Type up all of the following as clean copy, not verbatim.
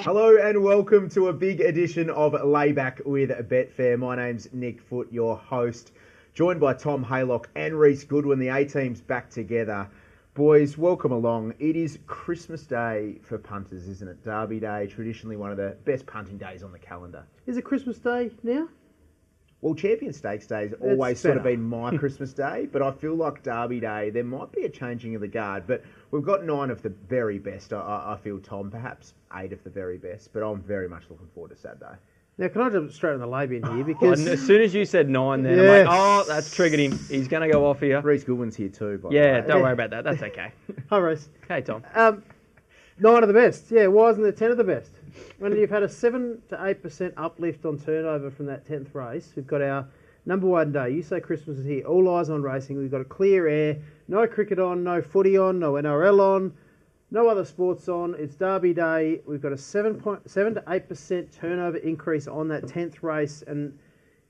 Hello and welcome to a big edition of Layback with Betfair. My name's Nick Foote, your host, joined by Tom Haylock and Reece Goodwin. The A-team's back together. Boys, welcome along. It is Christmas Day for punters, isn't it? Derby Day, traditionally one of the best punting days on the calendar. Is it Christmas Day now? Well, Champion Stakes Day has always sort of been my Christmas Day, but I feel like Derby Day, there might be a changing of the guard. But we've got 9 of the very best, I feel, Tom, perhaps 8 of the very best. But I'm very much looking forward to Saturday. Now, can I jump straight on the lab in here? Because as soon as you said 9 then, I'm like, oh, that's triggered him. He's going to go off here. Reece Goodwin's here too, by the way. Yeah, don't worry about that. That's okay. Hi, Reece. Hey, Tom. 9 of the best. Yeah, why isn't there 10 of the best? When you've had a 7 to 8% uplift on turnover from that 10th race, we've got our number one day. You say Christmas is here. All eyes on racing. We've got a clear air. No cricket on, no footy on, no NRL on, no other sports on. It's Derby Day. We've got a 7 to 8% turnover increase on that 10th race. And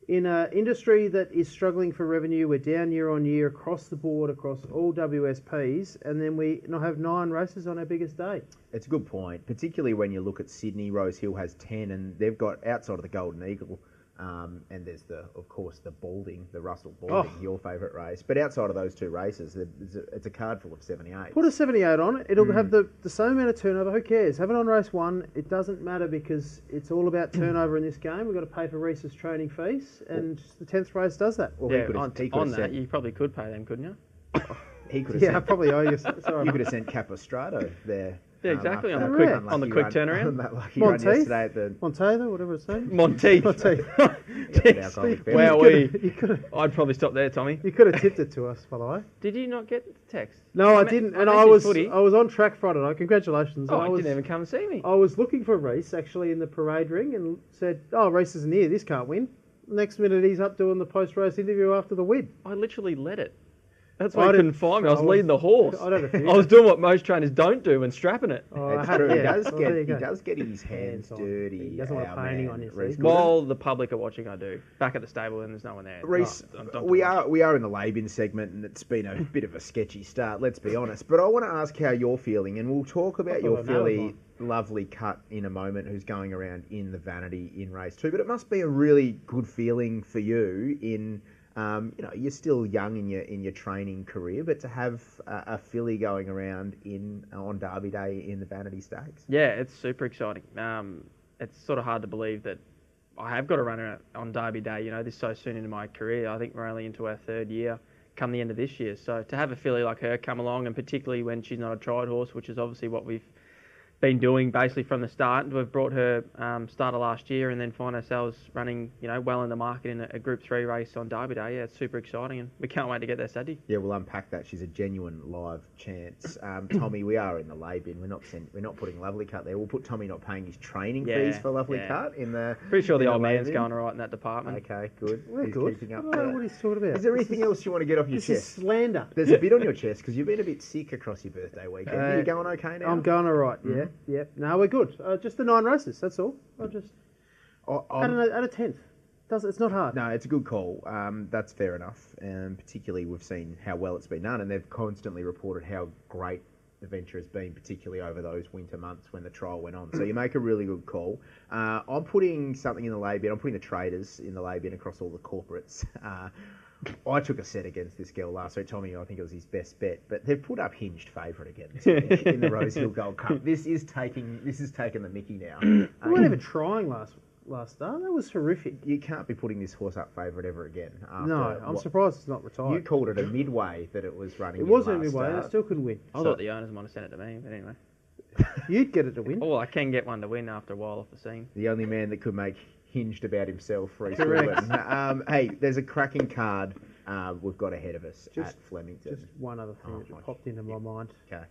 in an industry that is struggling for revenue, we're down year on year across the board, across all WSPs. And then we have 9 races on our biggest day. It's a good point, particularly when you look at Sydney. Rosehill has 10, and they've got, outside of the Golden Eagle, and there's of course the Russell Balding, your favourite race. But outside of those 2 races, it's a card full of 78. Put a 78 on it. It'll have the same amount of turnover. Who cares? Have it on race 1. It doesn't matter because it's all about turnover in this game. We've got to pay for Reece's training fees, and the 10th race does that. Well, yeah, on that, you probably could pay them, couldn't you? He could have I probably owe you. Sorry. You could have sent Capistrado there. Yeah, exactly, on the quick turnaround. On that lucky run yesterday at the... Monteith, whatever it's saying. Monteith. Well, I'd probably stop there, Tommy. You could have tipped it to us, by the way. Did you not get the text? No, I didn't. And I was on track Friday night. Congratulations. Oh, you didn't even come and see me. I was looking for Reece, actually, in the parade ring and said, oh, Reece isn't here. This can't win. Next minute, he's up doing the post-race interview after the win. I literally led it. That's why he couldn't find me. I was leading the horse. I was doing what most trainers don't do and strapping it. Oh, it's true. He does get his hands dirty. He doesn't want painting on his face. While the public are watching, I do. Back at the stable and there's no one there. Reece, we are in the lay-in segment, and it's been a bit of a sketchy start, let's be honest. But I want to ask how you're feeling, and we'll talk about your filly, Lovely Cut, in a moment, who's going around in the Vanity in race 2. But it must be a really good feeling for you in... you're still young in your training career, but to have a filly going around on Derby Day in the Vanity Stakes. Yeah, it's super exciting. It's sort of hard to believe that I have got to run on Derby Day. This so soon into my career. I think we're only into our 3rd year come the end of this year. So to have a filly like her come along, and particularly when she's not a tried horse, which is obviously what we've been doing basically from the start. We've brought her starter last year and then find ourselves running, well in the market in a Group 3 race on Derby Day. Yeah, it's super exciting and we can't wait to get there Saturday. Yeah, we'll unpack that. She's a genuine live chance. Tommy, we are in the lay bin. We're not putting Lovely Cut there. We'll put Tommy not paying his training fees for Lovely Cut in the... Pretty sure the old man's going all right in that department. Okay, good. We're good. Keeping up. What are you talking about? Is there anything else you want to get off your chest? This is slander. There's a bit on your chest because you've been a bit sick across your birthday weekend. Are you going okay now? I'm going all right, yeah. No, we're good. Just the 9 races, that's all. At a 10th. It's not hard. No, it's a good call. That's fair enough. Particularly, we've seen how well it's been done, and they've constantly reported how great the venture has been, particularly over those winter months when the trial went on. So you make a really good call. I'm putting something in the lay bin. I'm putting the traders in the lay bin across all the corporates. I took a set against this girl last week. Tommy, I think it was his best bet, but they've put up Hinged favourite again this week in the Rosehill Gold Cup. This is taking the mickey now. We weren't even trying last start. That was horrific. You can't be putting this horse up favourite ever again. No, I'm surprised it's not retired. You called it a midway that it was running. It wasn't a midway. And it still couldn't win. I thought the owners might have sent it to me, but anyway. You'd get it to win. Oh, I can get one to win after a while off the scene. The only man that could make Hinged about himself, Reece Goodwin. Hey, there's a cracking card we've got ahead of us at Flemington. Just one other thing that popped into my mind. Okay.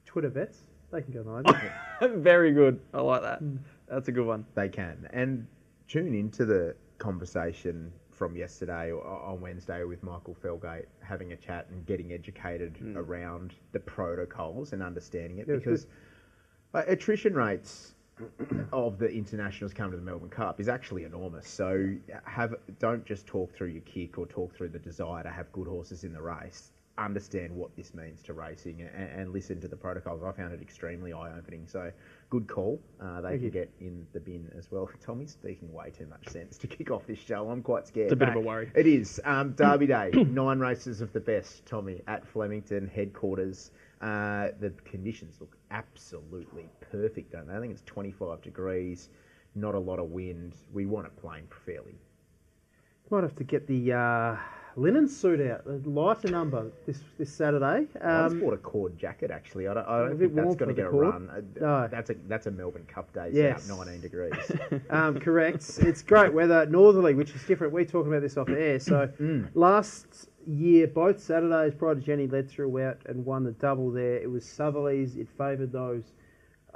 Twitter bets, they can go on. Very good. I like that. That's a good one. They can. And tune into the conversation from yesterday on Wednesday with Michael Felgate, having a chat and getting educated around the protocols and understanding it, because attrition rates of the internationals coming to the Melbourne Cup is actually enormous. So don't just talk through your kick or talk through the desire to have good horses in the race. understand what this means to racing and listen to the protocols. I found it extremely eye-opening. So, good call. They can get in the bin as well. Tommy's speaking way too much sense to kick off this show. I'm quite scared. It's a bit of a worry. It is. Derby Day, 9 races of the best, Tommy, at Flemington headquarters. The conditions look absolutely perfect, don't they? I think it's 25 degrees, not a lot of wind. We want it playing fairly. Might have to get the linen suit out, the lighter number this Saturday. I just bought a cord jacket, actually. I don't think that's going to get a run. No. That's a Melbourne Cup day, Yes. out 19 degrees. Correct. It's great weather, northerly, which is different. We're talking about this off air. So last year, both Saturdays, prior to Jenny led through out and won the double there. It was Southerly's. It favoured those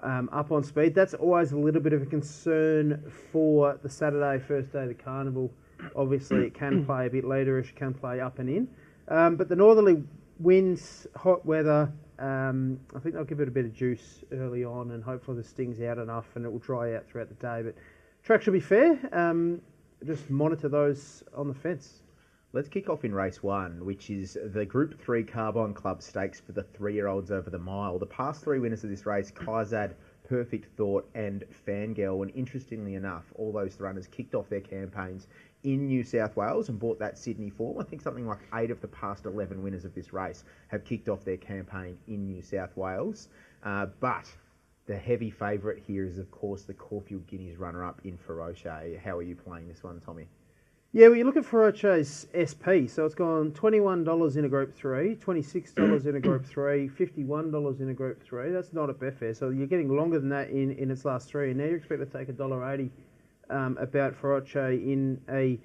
up on speed. That's always a little bit of a concern for the Saturday, first day of the carnival. Obviously, it can play a bit laterish, can play up and in. But the northerly winds, hot weather, I think they'll give it a bit of juice early on, and hopefully the sting's out enough and it will dry out throughout the day. But track should be fair. Just monitor those on the fence. Let's kick off in race 1, which is the Group 3 Carbine Club Stakes for the 3-year-olds over the mile. The past 3 winners of this race, Kaizad, Perfect Thought and Fangirl, and interestingly enough, all those runners kicked off their campaigns in New South Wales and bought that Sydney form. I think something like 8 of the past 11 winners of this race have kicked off their campaign in New South Wales. But the heavy favourite here is, of course, the Caulfield Guineas runner-up in Feroce. How are you playing this one, Tommy? Yeah, well, you look at Feroce's SP, so it's gone $21 in a Group 3, $26 in a Group 3, $51 in a Group 3. That's not at Betfair, so you're getting longer than that in its last 3, and now you expect to take $1.80 about Feroce in a...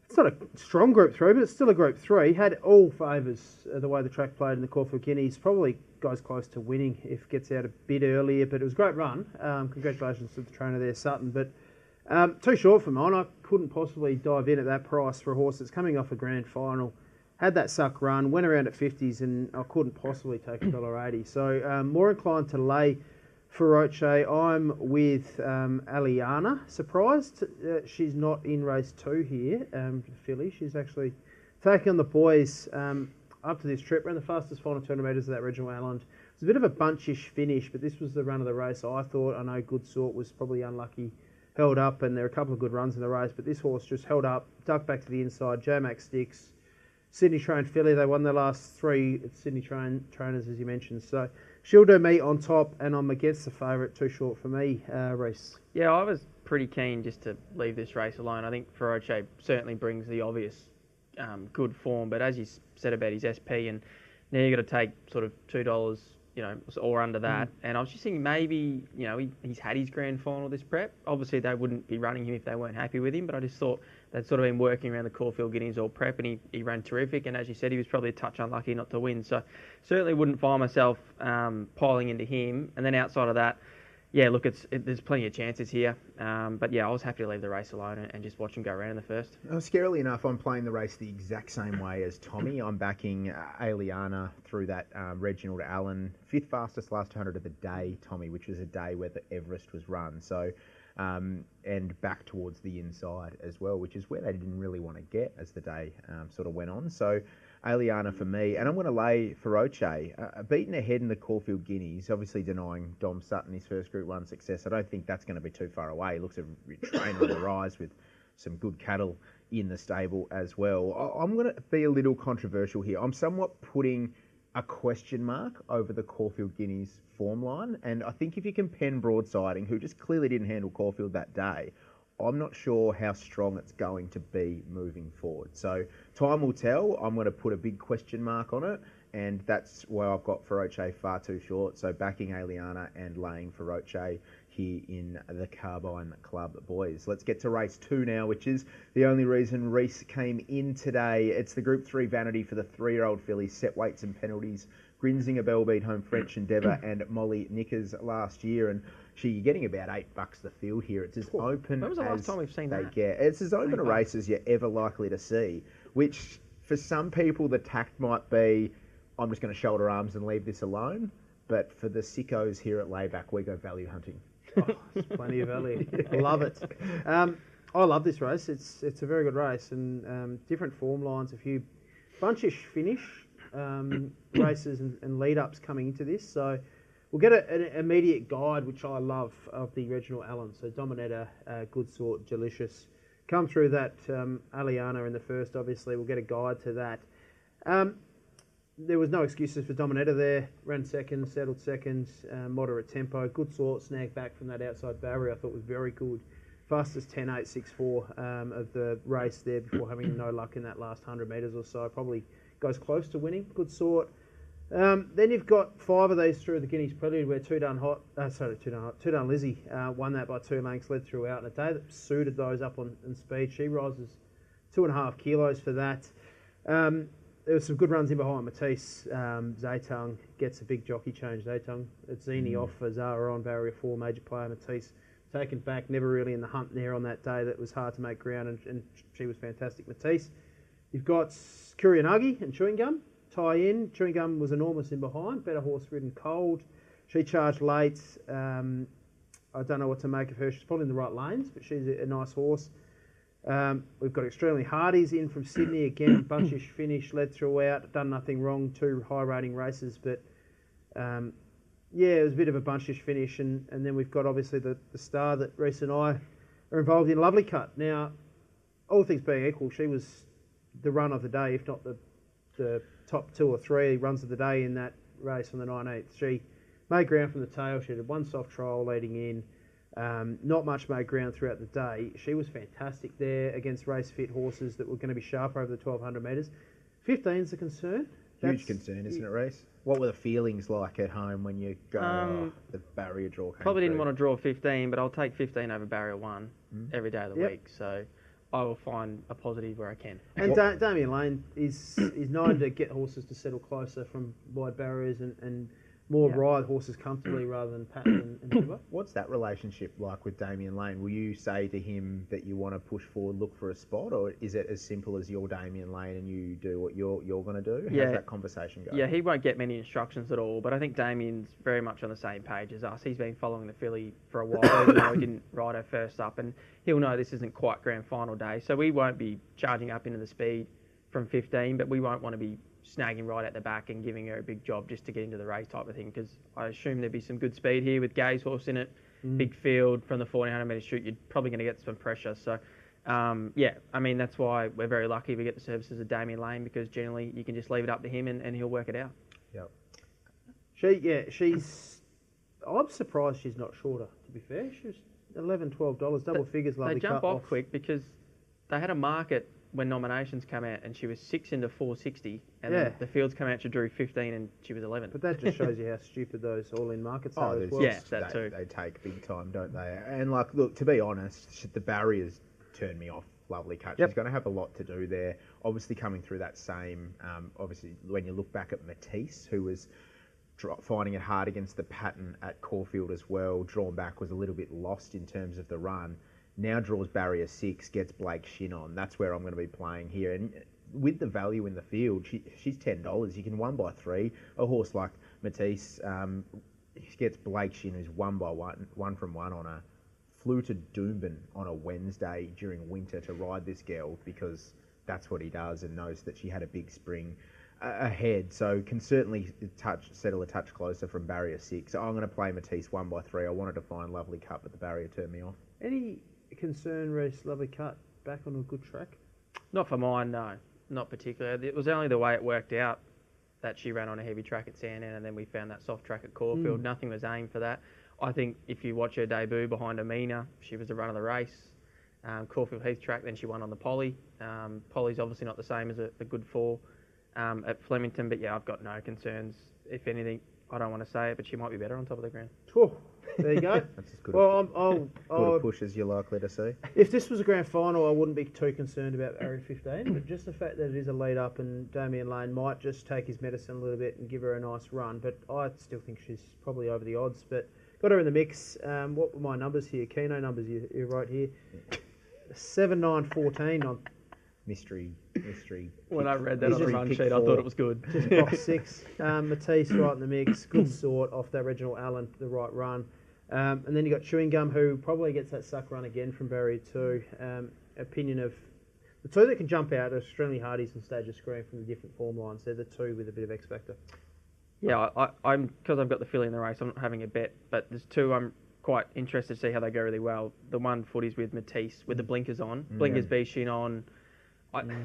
It's not a strong Group 3, but it's still a Group 3. Had all favours the way the track played in the Caulfield Guineas. Probably goes close to winning if it gets out a bit earlier, but it was a great run. Congratulations to the trainer there, Sutton, but... too short for mine. I couldn't possibly dive in at that price for a horse that's coming off a grand final. Had that suck run, went around at 50s, and I couldn't possibly take $1.80. So more inclined to lay Feroce. I'm with Aliana. Surprised she's not in race 2 here, filly. She's actually taking on the boys up to this trip. Ran the fastest final 200 metres of that Reginald Allen. It was a bit of a bunchish finish, but this was the run of the race. I thought. I know Good Sort was probably unlucky. Held up, and there were a couple of good runs in the race, but this horse just held up, ducked back to the inside. J-Mac sticks, Sydney trained filly. They won their last 3 Sydney trainers, as you mentioned. So she'll do me on top, and I'm against the favourite. Too short for me, Reece. Yeah, I was pretty keen just to leave this race alone. I think Feroce certainly brings the obvious good form, but as you said about his SP, and now you've got to take sort of $2, or under that. And I was just thinking maybe, he's had his grand final this prep. Obviously, they wouldn't be running him if they weren't happy with him, but I just thought they'd sort of been working around the Caulfield Guineas all prep, and he ran terrific. And as you said, he was probably a touch unlucky not to win. So certainly wouldn't find myself piling into him. And then outside of that, yeah, look, there's plenty of chances here. But yeah, I was happy to leave the race alone and just watch him go around in the first. Scarily enough, I'm playing the race the exact same way as Tommy. I'm backing Aliana through that Reginald Allen 5th fastest last 200 of the day, Tommy, which was a day where the Everest was run. So, and back towards the inside as well, which is where they didn't really want to get as the day sort of went on. So, Aliana for me, and I'm going to lay Feroce. Beaten ahead in the Caulfield Guineas, obviously denying Dom Sutton his first Group 1 success. I don't think that's going to be too far away. He looks a trainer on the rise with some good cattle in the stable as well. I'm going to be a little controversial here. I'm somewhat putting a question mark over the Caulfield Guineas form line, and I think if you can pen Broadsiding, who just clearly didn't handle Caulfield that day, I'm not sure how strong it's going to be moving forward. So time will tell. I'm going to put a big question mark on it, and that's where I've got Feroce far too short. So backing Aliana and laying Feroce here in the Carbine Club boys. Let's get to race 2 now, which is the only reason Reece came in today. It's the Group 3 Vanity for the 3-year-old fillies, set weights and penalties. Grinzinger Bell beat home French Endeavour and Molly Nickers last year, and you're getting about $8 the field here. It's as open when was the last as time we've seen they that? get. It's as open a race as you're ever likely to see, which for some people the tact might be, I'm just going to shoulder arms and leave this alone, but for the sickos here at Layback, we go value hunting. Oh, there's plenty of value. I love it. I love this race. It's a very good race, and different form lines, a few bunchish finish. races and lead-ups coming into this. So we'll get an immediate guide, which I love, of the Reginald Allen. So Dominetta, Good Sort, Delicious. Come through that Aliana in the first, obviously. We'll get a guide to that. There was no excuses for Dominetta there. Ran second, settled second, moderate tempo. Good Sort, snagged back from that outside barrier. I thought was very good. Fastest 10.864 of the race there before having no luck in that last 100 metres or so. Probably goes close to winning. Good Sort. Then you've got 5 of these through the Guineas Prelude where Two Done Lizzie won that by 2 lengths, led throughout. And a day that suited those up on speed. She rises 2.5 kilos for that. There was some good runs in behind Matisse. Zaytung gets a big jockey change. Zaytung, it's Zini off for Zara on barrier 4, major player. Matisse taken back, never really in the hunt there on that day. That was hard to make ground, and she was fantastic. Matisse. You've got Kurianagi and Chewing Gum tie in. Chewing Gum was enormous in behind. Better horse ridden cold. She charged late. I don't know what to make of her. She's probably in the right lanes, but she's a nice horse. We've got Extremely Hardies in from Sydney again. Bunchish finish, led throughout. Done nothing wrong. 2 high rating races, but it was a bit of a bunchish finish. And then we've got obviously the star that Reece and I are involved in, Lovely Cut. Now, all things being equal, she was the run of the day, if not the top 2 or 3 runs of the day in that race on the 19th. She made ground from the tail. She had 1 soft trial leading in. Not much made ground throughout the day. She was fantastic there against race fit horses that were going to be sharp over the 1200 metres. 15's a concern. Huge concern, isn't it, Reece? What were the feelings like at home when you go, the barrier draw came Probably didn't through? want to draw 15, but I'll take 15 over barrier 1 every day of the week. So I will find a positive where I can. And Damien Lane is known to get horses to settle closer from wide barriers and more ride horses comfortably rather than pattern and timber. What's that relationship like with Damien Lane? Will you say to him that you want to push forward, look for a spot, or is it as simple as you're Damien Lane and you do what you're going to do? How's that conversation go? Yeah, he won't get many instructions at all, but I think Damien's very much on the same page as us. He's been following the filly for a while, even though he didn't ride her first up, and he'll know this isn't quite grand final day, so we won't be charging up into the speed from 15, but we won't want to be snagging right at the back and giving her a big job just to get into the race type of thing, because I assume there'd be some good speed here with Gay's horse in it, big field from the 1400 metre shoot. You're probably going to get some pressure. So, that's why we're very lucky we get the services of Damien Lane, because generally you can just leave it up to him and he'll work it out. Yep. I'm surprised she's not shorter, to be fair. She was $11, $12, double figures, Lovely They jump cut off quick because they had a market when nominations came out and she was 6 into 460, and then the fields came out, she drew 15 and she was 11. But that just shows you how stupid those all-in markets are as well. Yeah, that too. They take big time, don't they? And look, to be honest, the barriers turn me off. Lovely Cut. She's going to have a lot to do there. Obviously coming through that same, obviously when you look back at Matisse, who was finding it hard against the pattern at Caulfield as well, drawn back, was a little bit lost in terms of the run. Now draws barrier 6, gets Blake Shin on. That's where I'm going to be playing here. And with the value in the field, she's $10. You can 1 by 3. A horse like Matisse gets Blake Shin, who's 1 by 1 from 1 on a flew to Doomben on a Wednesday during winter to ride this girl, because that's what he does, and knows that she had a big spring ahead. So can certainly settle a touch closer from barrier 6. So I'm going to play Matisse 1 by 3. I wanted to find Lovely Cut, but the barrier turned me off. Any concern, Reece, Lovely Cut back on a good track? Not for mine, no. Not particularly. It was only the way it worked out that she ran on a heavy track at Sandown, and then we found that soft track at Caulfield. Nothing was aimed for that. I think if you watch her debut behind Amina, she was the run of the race. Caulfield Heath track, then she won on the Polly. Polly's obviously not the same as a good 4 at Flemington, but I've got no concerns. If anything, I don't want to say it, but she might be better on top of the ground. Oh, there you go. That's as good, good a push as you're likely to see. If this was a grand final, I wouldn't be too concerned about Barrier 15, but just the fact that it is a lead up and Damien Lane might just take his medicine a little bit and give her a nice run, but I still think she's probably over the odds. But got her in the mix. What were my numbers here? Keno numbers you wrote here. 7, 9, 14 on Mystery. When I read that on the run sheet, I thought it was good. just box 6. Matisse right in the mix. Good sort off that Reginald Allen, the right run. And then you got Chewing Gum, who probably gets that suck run again from barrier 2. Opinion of The two that can jump out are Extremely Hardies and Stage of Screen from the different form lines. They're the two with a bit of X factor. Yeah, I'm because I've got the filly in the race. I'm not having a bet, but there's two I'm quite interested to see how they go really well. The one footy's with Matisse with the blinkers on, blinkers B-shin on.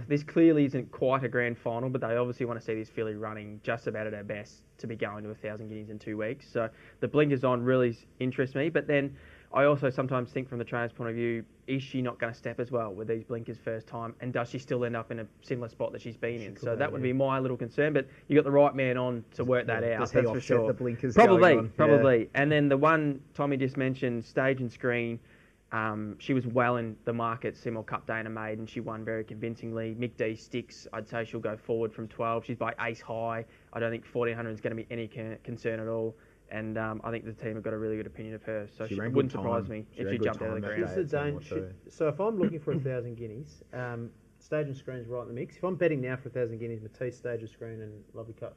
This clearly isn't quite a grand final, but they obviously want to see this filly running just about at her best to be going to 1,000 guineas in 2 weeks. So the blinkers on really interests me. But then I also sometimes think from the trainer's point of view, is she not going to step as well with these blinkers first time? And does she still end up in a similar spot that she's been in? So that would be my little concern. But you got the right man on to work that out. Does that's he for offset sure. the blinkers Probably. going on? Yeah. And then the one Tommy just mentioned, Stage and Screen. She was well in the market, Seymour Cup Day and a maiden. She won very convincingly. Mick D sticks. I'd say she'll go forward from 12. She's by ace high. I don't think 1,400 is going to be any concern at all. And I think the team have got a really good opinion of her. So it wouldn't surprise me if she jumped out of the ground. So if I'm looking for 1,000 guineas, Stage and Screen's right in the mix. If I'm betting now for 1,000 guineas, Matisse, Stage of Screen and Lovely Cut.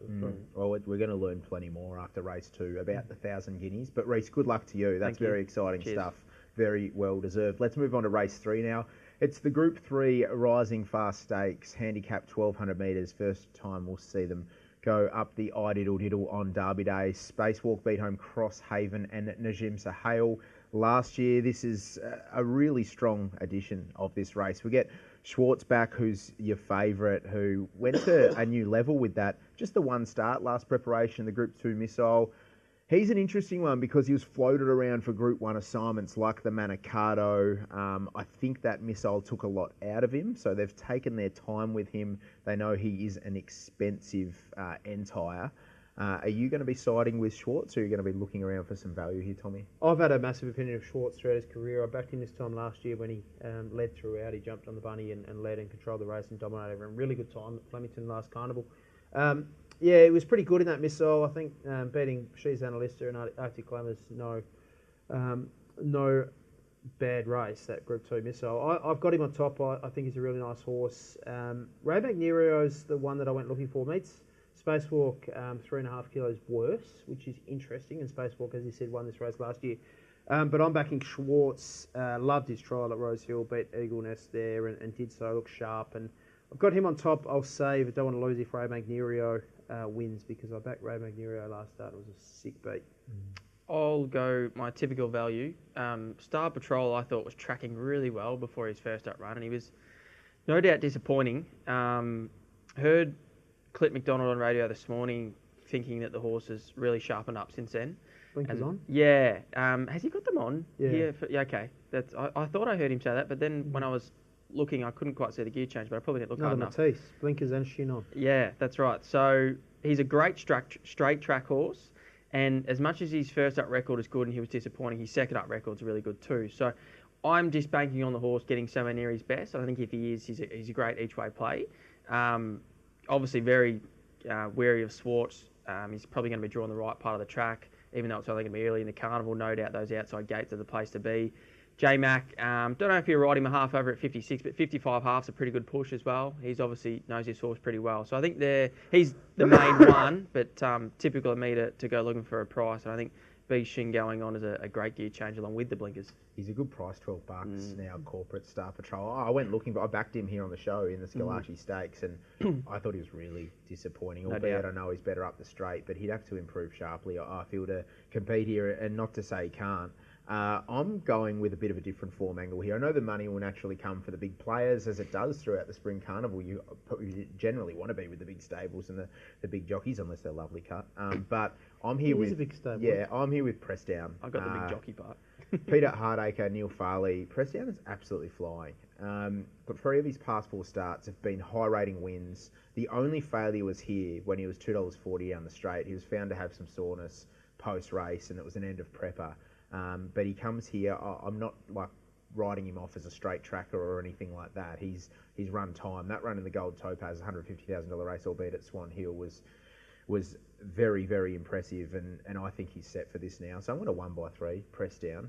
Well, we're going to learn plenty more after race 2 about the 1,000 guineas. But Reece, good luck to you. That's very exciting stuff. Very well deserved. Let's move on to race 3 now. It's the Group 3 Rising Fast Stakes, handicap 1,200 metres. First time we'll see them go up the Diddle on Derby Day. Spacewalk beat home Crosshaven and Najim Sahale last year. This is a really strong edition of this race. We get Schwartz back, who's your favourite, who went to a new level with that. Just the one start last preparation, the Group 2 Missile. He's an interesting one because he was floated around for Group 1 assignments like the Manicato. I think that Missile took a lot out of him, so they've taken their time with him. They know he is an expensive entire. Are you going to be siding with Schwartz, or are you going to be looking around for some value here, Tommy? I've had a massive opinion of Schwartz throughout his career. I backed him this time last year when he led throughout. He jumped on the bunny and led and controlled the race and dominated everyone. Really good time at Flemington last carnival. Yeah, it was pretty good in that Missile. I think beating She's Analysta and Arctic Glamour's no bad race, that Group 2 Missile. I've got him on top. I think he's a really nice horse. Ray Magnerio's the one that I went looking for. Meets Spacewalk 3.5 kilos worse, which is interesting. And Spacewalk, as you said, won this race last year. But I'm backing Schwartz. Loved his trial at Rosehill, beat Eagle Nest there and did so. Looked sharp. And I've got him on top. I'll save. I don't want to lose if Ray Magnerio wins, because I backed Ray Magnerio last start. It was a sick beat. I'll go my typical value. Star Patrol, I thought, was tracking really well before his first up run, and he was no doubt disappointing. Heard Clip McDonald on radio this morning thinking that the horse has really sharpened up since then. Blinkers on? Yeah. Has he got them on? Yeah. Yeah, okay. I thought I heard him say that, but then when I was looking, I couldn't quite see the gear change, but I probably didn't look hard enough. Matisse, blinkers and shin on. Yeah, that's right. So he's a great straight track horse, and as much as his first up record is good and he was disappointing, his second up record's really good too. So I'm just banking on the horse getting somewhere near his best. I think if he is, he's a great each way play. Obviously very wary of Schwartz. He's probably going to be drawing the right part of the track, even though it's only going to be early in the carnival. No doubt those outside gates are the place to be. J-Mac, don't know if you're riding him a half over at 56, but 55 half's a pretty good push as well. He's obviously knows his horse pretty well. So I think he's the main one, but typical of me to go looking for a price. And I think B Shin going on is a great gear change along with the blinkers. He's a good price, $12 now, corporate Star Patrol. I went looking, but I backed him here on the show in the Scalaci Stakes, and I thought he was really disappointing. Albeit I know he's better up the straight, but he'd have to improve sharply, I feel, to compete here, and not to say he can't. I'm going with a bit of a different form angle here. I know the money will naturally come for the big players, as it does throughout the spring carnival. You generally want to be with the big stables and the big jockeys, unless they're Lovely Cut. But I'm here with... a big stable. Yeah, I'm here with Press Down. I got the big jockey part. Peter Hardacre, Neil Farley. Press Down is absolutely flying. But 3 of his past 4 starts have been high rating wins. The only failure was here when he was $2.40 down the straight. He was found to have some soreness post-race, and it was an end of prepper. But he comes here. I'm not like writing him off as a straight tracker or anything like that. He's run time. That run in the Gold Topaz, $150,000 race, albeit at Swan Hill, was very, very impressive, and I think he's set for this now. So I'm going to 1x3, Press Down,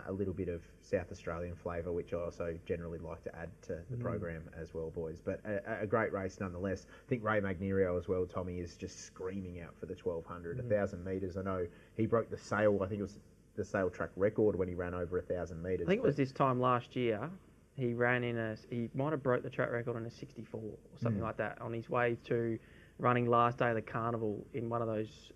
a little bit of South Australian flavour, which I also generally like to add to the program as well, boys. But a great race nonetheless. I think Ray Magnerio as well, Tommy, is just screaming out for the 1,200, 1,000 metres. I know he broke the sale, I think it was the sale track record when he ran over 1,000 metres. I think it was this time last year. he ran he might have broke the track record on a 64 or something like that on his way to running last day of the carnival in one of those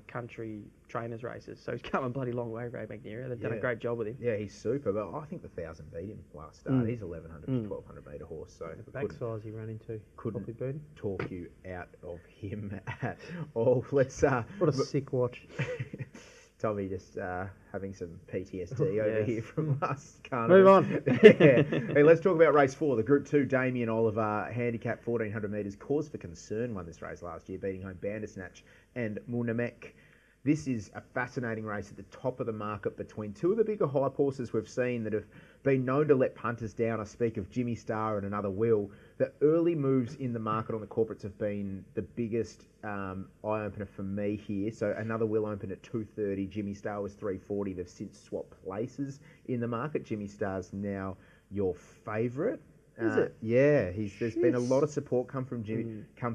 country trainers races. So he's come a bloody long way, Ray McNeary. They've done a great job with him. Yeah, he's super, but I think the 1,000 beat him last start. He's 1,100 to 1,200 metre horse. So the back size he ran into. Couldn't talk you out of him at all. Let's what a sick watch. Tommy just having some PTSD over here from last carnival. Move on. Hey, let's talk about race 4. The Group 2, Damien Oliver, handicap 1,400 metres. Cause for concern won this race last year, beating home Bandersnatch and Munamek. This is a fascinating race at the top of the market between two of the bigger hype horses we've seen that have been known to let punters down. I speak of Jimmy Star and Another Will. The early moves in the market on the corporates have been the biggest eye-opener for me here. So Another Will opened at 230. Jimmy Star was 340. They've since swapped places in the market. Jimmy Star's now your favourite. Is it? Yeah, there's been a lot of support come for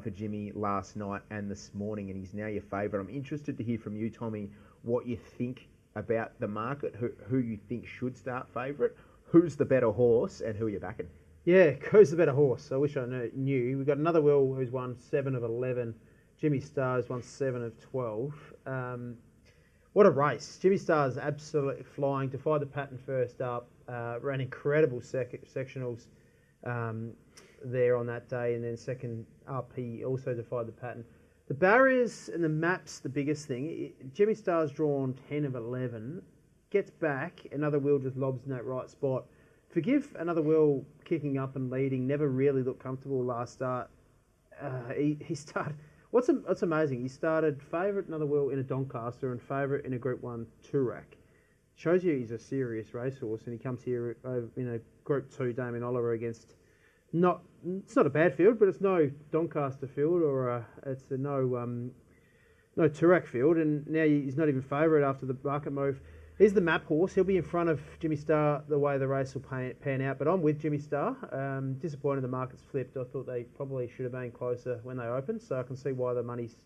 Jimmy last night and this morning, and he's now your favourite. I'm interested to hear from you, Tommy, what you think about the market, who you think should start favourite, who's the better horse, and who are you backing? Yeah, who's the better horse? I wish I knew. We've got Another Will, who's won 7 of 11. Jimmy Star's won 7 of 12. What a race. Jimmy Star's absolutely flying. Defied the pattern first up. Ran incredible sectionals there on that day, and then second up he also defied the pattern. The barriers and the maps, the biggest thing. Jimmy Star's drawn 10 of 11, gets back, Another Will just lobs in that right spot. Forgive Another Will kicking up and leading, never really looked comfortable last start. He started, what's amazing, he started favourite Another Will in a Doncaster and favourite in a Group 1 Toorak. Shows you he's a serious racehorse, and he comes here in a Group 2 Damien Oliver against it's not a bad field, but it's no Doncaster field or it's no Toorak field, and now he's not even favourite after the market move. He's the map horse. He'll be in front of Jimmy Star the way the race will pan out, but I'm with Jimmy Star. Disappointed the market's flipped. I thought they probably should have been closer when they opened, so I can see why the money's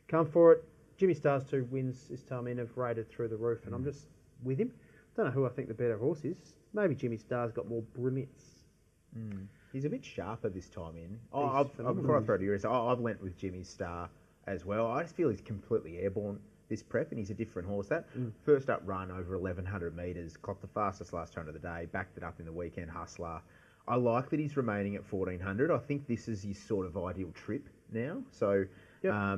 come for it. Jimmy Star's 2 wins this time in have rated through the roof, and I'm just with him. Don't know who I think the better horse is. Maybe Jimmy Star's got more brilliance. He's a bit sharper this time in. Before I throw to you, I've went with Jimmy Star as well. I just feel he's completely airborne this prep, and he's a different horse. That first up run over 1,100 metres, clocked the fastest last turn of the day, backed it up in the weekend hustler. I like that he's remaining at 1,400. I think this is his sort of ideal trip now. So, yeah.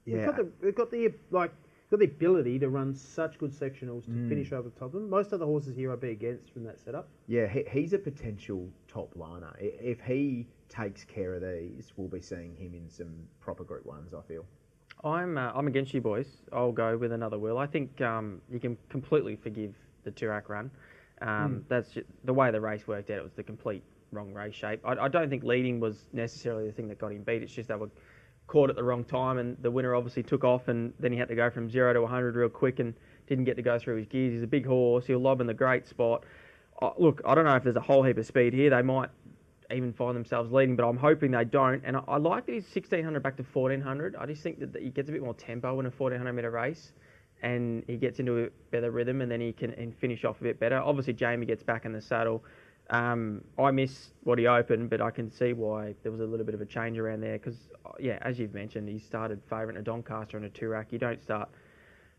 We've got the ability to run such good sectionals to finish over the top of them. Most other horses here I'd be against from that setup. Yeah, he's a potential top liner. If he takes care of these, we'll be seeing him in some proper Group 1s, I feel. I'm against you boys. I'll go with Another Will. I think you can completely forgive the Toorak run. That's just, the way the race worked out, it was the complete wrong race shape. I don't think leading was necessarily the thing that got him beat. It's just they were caught at the wrong time, and the winner obviously took off, and then he had to go from 0 to 100 real quick and didn't get to go through his gears. He's a big horse. He'll lob in the great spot. Look, I don't know if there's a whole heap of speed here. They might even find themselves leading, but I'm hoping they don't. And I like that he's 1,600 back to 1,400. I just think that he gets a bit more tempo in a 1,400 metre race, and he gets into a better rhythm, and then he can finish off a bit better. Obviously, Jamie gets back in the saddle. I miss what he opened, but I can see why there was a little bit of a change around there because, as you've mentioned, he started favourite in a Doncaster and a Toorak. You don't start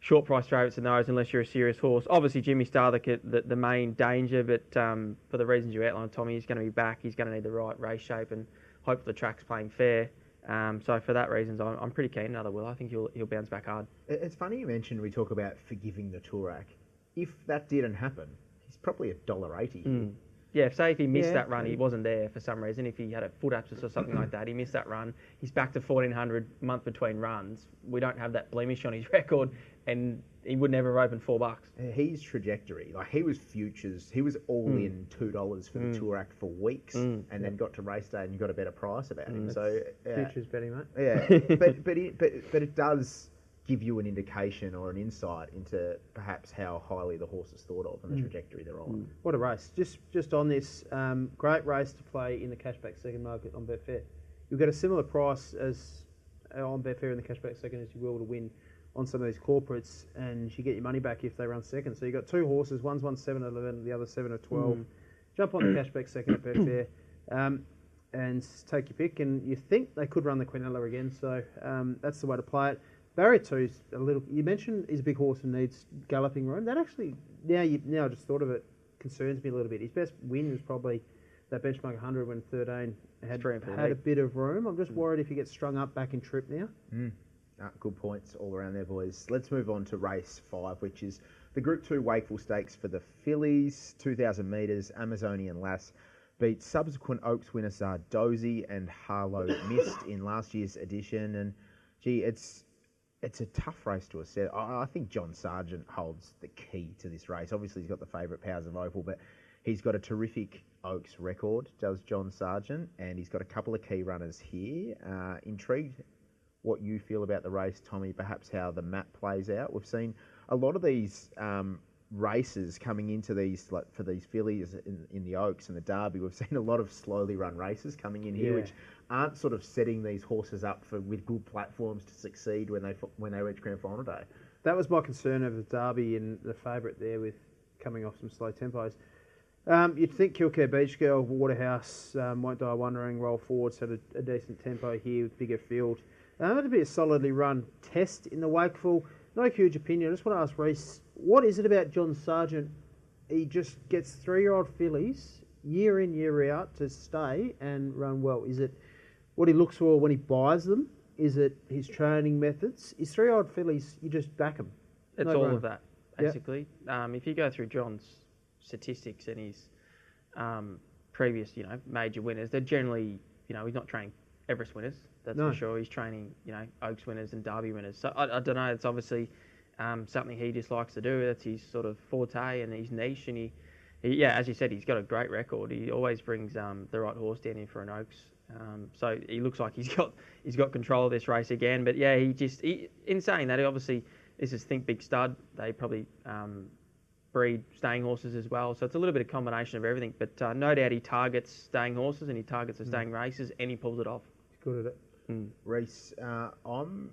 short price favourites in those unless you're a serious horse. Obviously, Jimmy Star, the main danger, but for the reasons you outlined, Tommy, he's going to be back. He's going to need the right race shape and hope the track's playing fair. So for that reasons, I'm pretty keen. Another Will. I think he'll bounce back hard. It's funny you mentioned we talk about forgiving the Toorak. If that didn't happen, he's probably $1.80. Yeah, if he missed that run, he wasn't there for some reason. If he had a foot abscess or something like that, he missed that run. He's back to 1,400 month between runs. We don't have that blemish on his record, and he would never open $4. His trajectory, like he was futures, he was all in $2 for the Toorak for weeks, and then got to race day and you got a better price about him. So futures betting, mate. Yeah, but it does give you an indication or an insight into perhaps how highly the horse is thought of and the trajectory they're on. What a race. Just on this, great race to play in the cashback second market on Betfair. You'll get a similar price as on Betfair in the cashback second as you will to win on some of these corporates, and you get your money back if they run second. So you've got 2 horses, one's won 7 of 11, the other 7 of 12. Jump on the cashback second at Betfair and take your pick. And you think they could run the Quinella again, so that's the way to play it. Barrier 2's a little. You mentioned he's a big horse and needs galloping room. That actually now I just thought of it, concerns me a little bit. His best win was probably that benchmark 100 when 13 had a bit of room. I'm just worried if he gets strung up back in trip now. Good points all around there, boys. Let's move on to race 5, which is the Group 2 Wakeful Stakes for the fillies. 2,000 metres, Amazonian Lass beat subsequent Oaks winner Zardozi and Harlow Mist in last year's edition. And, gee, it's a tough race to assess. I think John Sargent holds the key to this race. Obviously, he's got the favourite Powers of Opal, but he's got a terrific Oaks record, does John Sargent, and he's got a couple of key runners here. Intrigued what you feel about the race, Tommy, perhaps how the map plays out. We've seen a lot of these races coming into these, like for these fillies in the Oaks and the Derby. We've seen a lot of slowly run races coming in here, which aren't sort of setting these horses up with good platforms to succeed when they reach grand final day. That was my concern over the Derby and the favourite there with coming off some slow tempos. You'd think Kilcare Beach Girl, Waterhouse, Won't Die Wondering, Roll Forwards had a decent tempo here with bigger field. It'll be a solidly run test in the Wakeful. No huge opinion. I just want to ask Reece, what is it about John Sargent? He just gets 3-year-old fillies year in, year out to stay and run well. Is it what he looks for when he buys them? Is it his training methods? His 3-year-old fillies, you just back them. It's all of that, basically. Yep. If you go through John's statistics and his previous, major winners, they're generally, he's not training Everest winners, that's for sure. He's training, Oaks winners and Derby winners. So I don't know. It's obviously something he just likes to do. That's his sort of forte and his niche. And he, as you said, he's got a great record. He always brings the right horse down here for an Oaks. So he looks like he's got control of this race again. But yeah, in saying that, obviously this is Think Big Stud. They probably breed staying horses as well. So it's a little bit of combination of everything. But no doubt he targets staying horses and he targets the staying races and he pulls it off. He's good at it. Reece,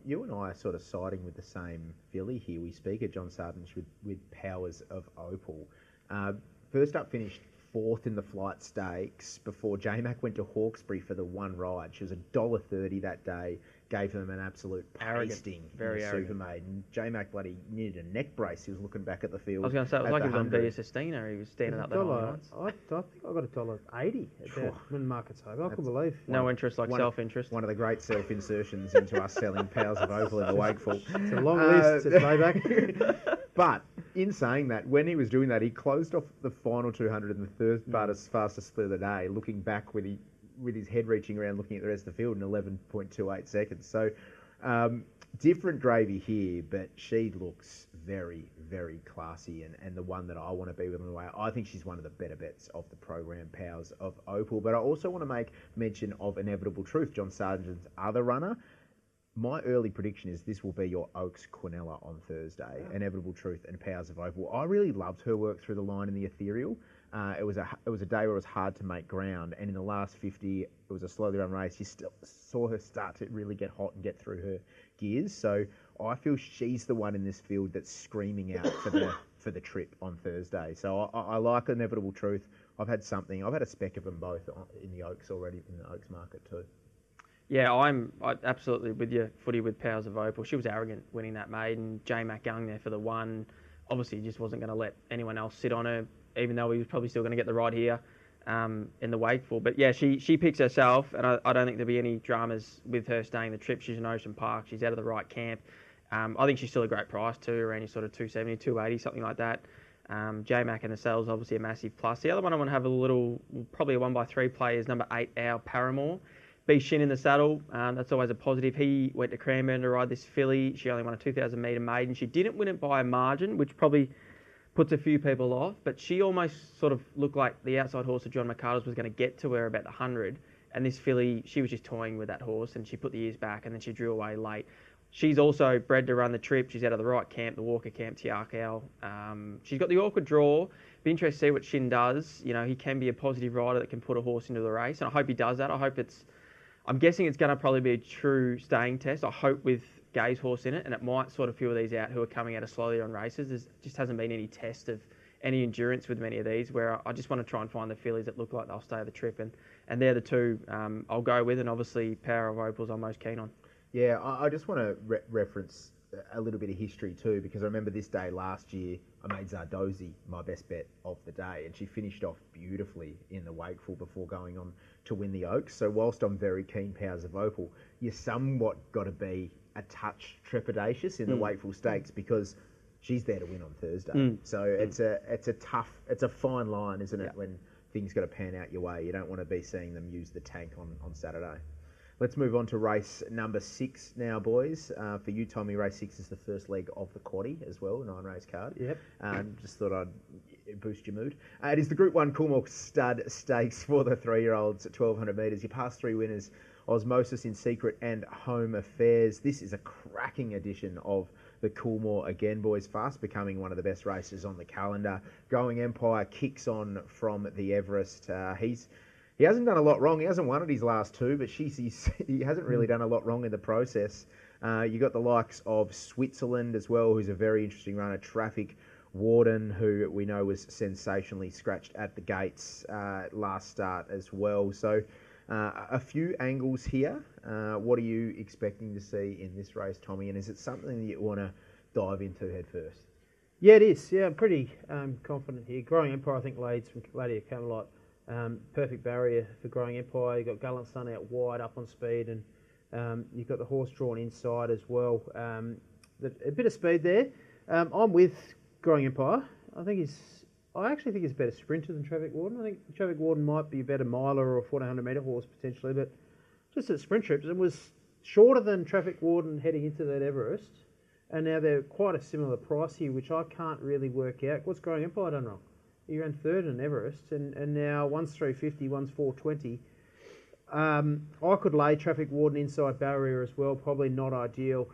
you and I are sort of siding with the same filly here. We speak of John Sargent with Powers of Opal. First up finished 4th in the Flight Stakes before J-Mac went to Hawkesbury for the one ride. She was $1.30 that day, gave them an absolute pasting in the Super Maiden. J-Mac bloody needed a neck brace. He was looking back at the field. I was going to say, it was like he was on Via Sestina. He was standing up there. I think I got $1.80 when market's over. I couldn't believe. No interest like self-interest. One of the great self-insertions into us selling Powers of Opal in the Wakeful. It's a long list. It's way back. But in saying that, when he was doing that, he closed off the final 200 in the third fastest split of the day, looking back with his head reaching around, looking at the rest of the field in 11.28 seconds. So different gravy here, but she looks very, very classy and the one that I want to be with on the way. I think she's one of the better bets of the program, Powers of Opal. But I also want to make mention of Inevitable Truth, John Sargent's other runner. My early prediction is this will be your Oaks Quinella on Thursday. Wow. Inevitable Truth and Powers of Opal. I really loved her work through the line in the Ethereal. It was a day where it was hard to make ground, and in the last 50, it was a slowly run race. You still saw her start to really get hot and get through her gears. So I feel she's the one in this field that's screaming out for the trip on Thursday. So I like Inevitable Truth. I've had a spec of them both in the Oaks already, in the Oaks market too. Yeah, I'm absolutely with you, footy with Powers of Opal. She was arrogant winning that maiden. J-Mac going there for the one. Obviously, he just wasn't going to let anyone else sit on her, even though he was probably still going to get the ride here in the Wakeful. But yeah, she picks herself, and I don't think there'll be any dramas with her staying the trip. She's in Ocean Park. She's out of the right camp. I think she's still a great price too, around your sort of 270, 280, something like that. J-Mac and the saddle's obviously a massive plus. The other one I want to have probably a 1x3 play is number 8, Our Paramore. B. Shin in the saddle, that's always a positive. He went to Cranbourne to ride this filly. She only won a 2,000 metre maiden. She didn't win it by a margin, which probably puts a few people off, but she almost sort of looked like the outside horse of John McArdle's was going to get to her about the 100, and this filly, she was just toying with that horse, and she put the ears back, and then she drew away late. She's also bred to run the trip. She's out of the right camp, the Walker camp, Tiarkau. She's got the awkward draw. Be interested to see what Shin does. He can be a positive rider that can put a horse into the race, and I hope he does that. I'm guessing it's going to probably be a true staying test. I hope with Gay's horse in it, and it might sort of feel these out who are coming out of slowly on races. There just hasn't been any test of any endurance with many of these, where I just want to try and find the fillies that look like they'll stay the trip, and they're the two I'll go with, and obviously Power of Opals I'm most keen on. Yeah, I just want to reference a little bit of history too, because I remember this day last year I made Zardozi my best bet of the day, and she finished off beautifully in the Wakeful before going on to win the Oaks. So whilst I'm very keen Powers of Opal, you somewhat got to be a touch trepidatious in the Wakeful Stakes, because she's there to win on Thursday. So it's a fine line, isn't it, when things got to pan out your way. You don't want to be seeing them use the tank on Saturday. Let's move on to race number 6 now, boys. For you, Tommy, race 6 is the first leg of the quaddie as well, 9-race card. Yep. Just thought I'd boost your mood. It is the Group 1 Coolmore Stud Stakes for the 3-year-olds at 1,200 metres. Your past 3 winners, Osmosis in Secret and Home Affairs. This is a cracking edition of the Coolmore again, boys. Fast becoming one of the best races on the calendar. Growing Empire kicks on from the Everest. He hasn't done a lot wrong. He hasn't won at his last 2, but he hasn't really done a lot wrong in the process. You got the likes of Switzerland as well, who's a very interesting runner. Traffic Warden, who we know was sensationally scratched at the gates last start as well. So a few angles here. What are you expecting to see in this race, Tommy? And is it something that you want to dive into head first? Yeah, it is. Yeah, I'm pretty confident here. Growing Empire, I think, leads from Lady of Camelot. Perfect barrier for Growing Empire. You've got Gallant Sun out wide, up on speed, and you've got the horse drawn inside as well. A bit of speed there. I'm with Growing Empire. I actually think he's a better sprinter than Traffic Warden. I think Traffic Warden might be a better miler or a 1,400 metre horse potentially, but just at sprint trips, and was shorter than Traffic Warden heading into that Everest. And now they're quite a similar price here, which I can't really work out. What's Growing Empire done wrong? He ran 3rd in Everest, and now one's 350, one's 420. I could lay Traffic Warden inside barrier as well, probably not ideal.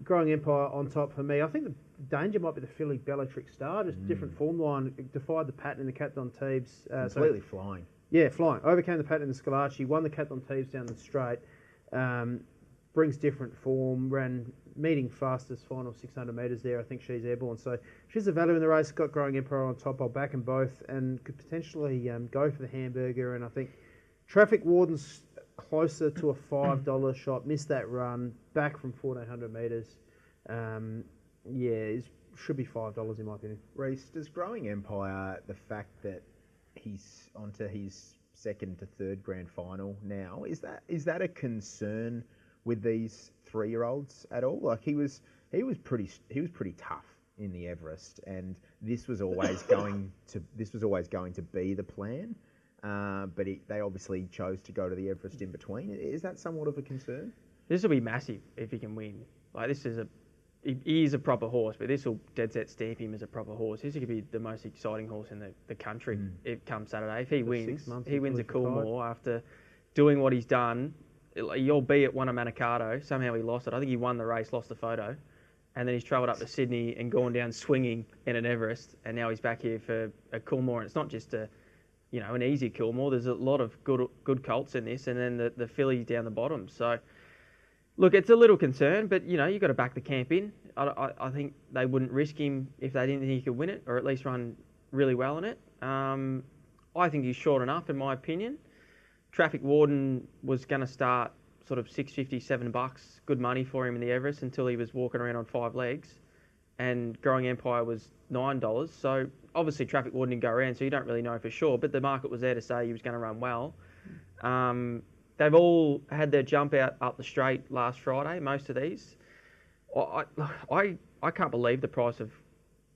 Growing Empire on top for me. I think the danger might be the filly Bellatrix Star, just different form line. It defied the pattern in the Captain Teebs. Completely flying. Yeah, flying. Overcame the pattern in the Scalacci, won the Captain Teebs down the straight. Brings different form, ran meeting fastest final 600 metres there. I think she's airborne. So she's a value in the race. Got Growing Empire on top. I'll back them both and could potentially go for the hamburger. And I think Traffic Warden's closer to a $5 shot. Missed that run. Back from 1,400 metres. It should be $5 in my opinion. Reece, does Growing Empire, the fact that he's onto his 2nd to 3rd grand final now, is that a concern with these 3-year-olds at all? Like he was pretty tough in the Everest, and this was always going to be the plan. But they obviously chose to go to the Everest in between. Is that somewhat of a concern? This will be massive if he can win. Like he is a proper horse, but this will dead set stamp him as a proper horse. This could be the most exciting horse in the country if come Saturday. If he wins, he wins a Coolmore after doing what he's done. Albeit won a Manicato, somehow he lost it. I think he won the race, lost the photo, and then he's travelled up to Sydney and gone down swinging in an Everest, and now he's back here for a Coolmore. And it's not just an easy Coolmore. There's a lot of good colts in this, and then the fillies down the bottom. So, look, it's a little concern, but you've got to back the camp in. I think they wouldn't risk him if they didn't think he could win it, or at least run really well in it. I think he's short enough, in my opinion. Traffic Warden was going to start sort of $6.50, $7, good money for him in the Everest until he was walking around on 5 legs, and Growing Empire was $9. So obviously Traffic Warden didn't go around, so you don't really know for sure. But the market was there to say he was going to run well. They've all had their jump out up the straight last Friday. Most of these, I can't believe the price of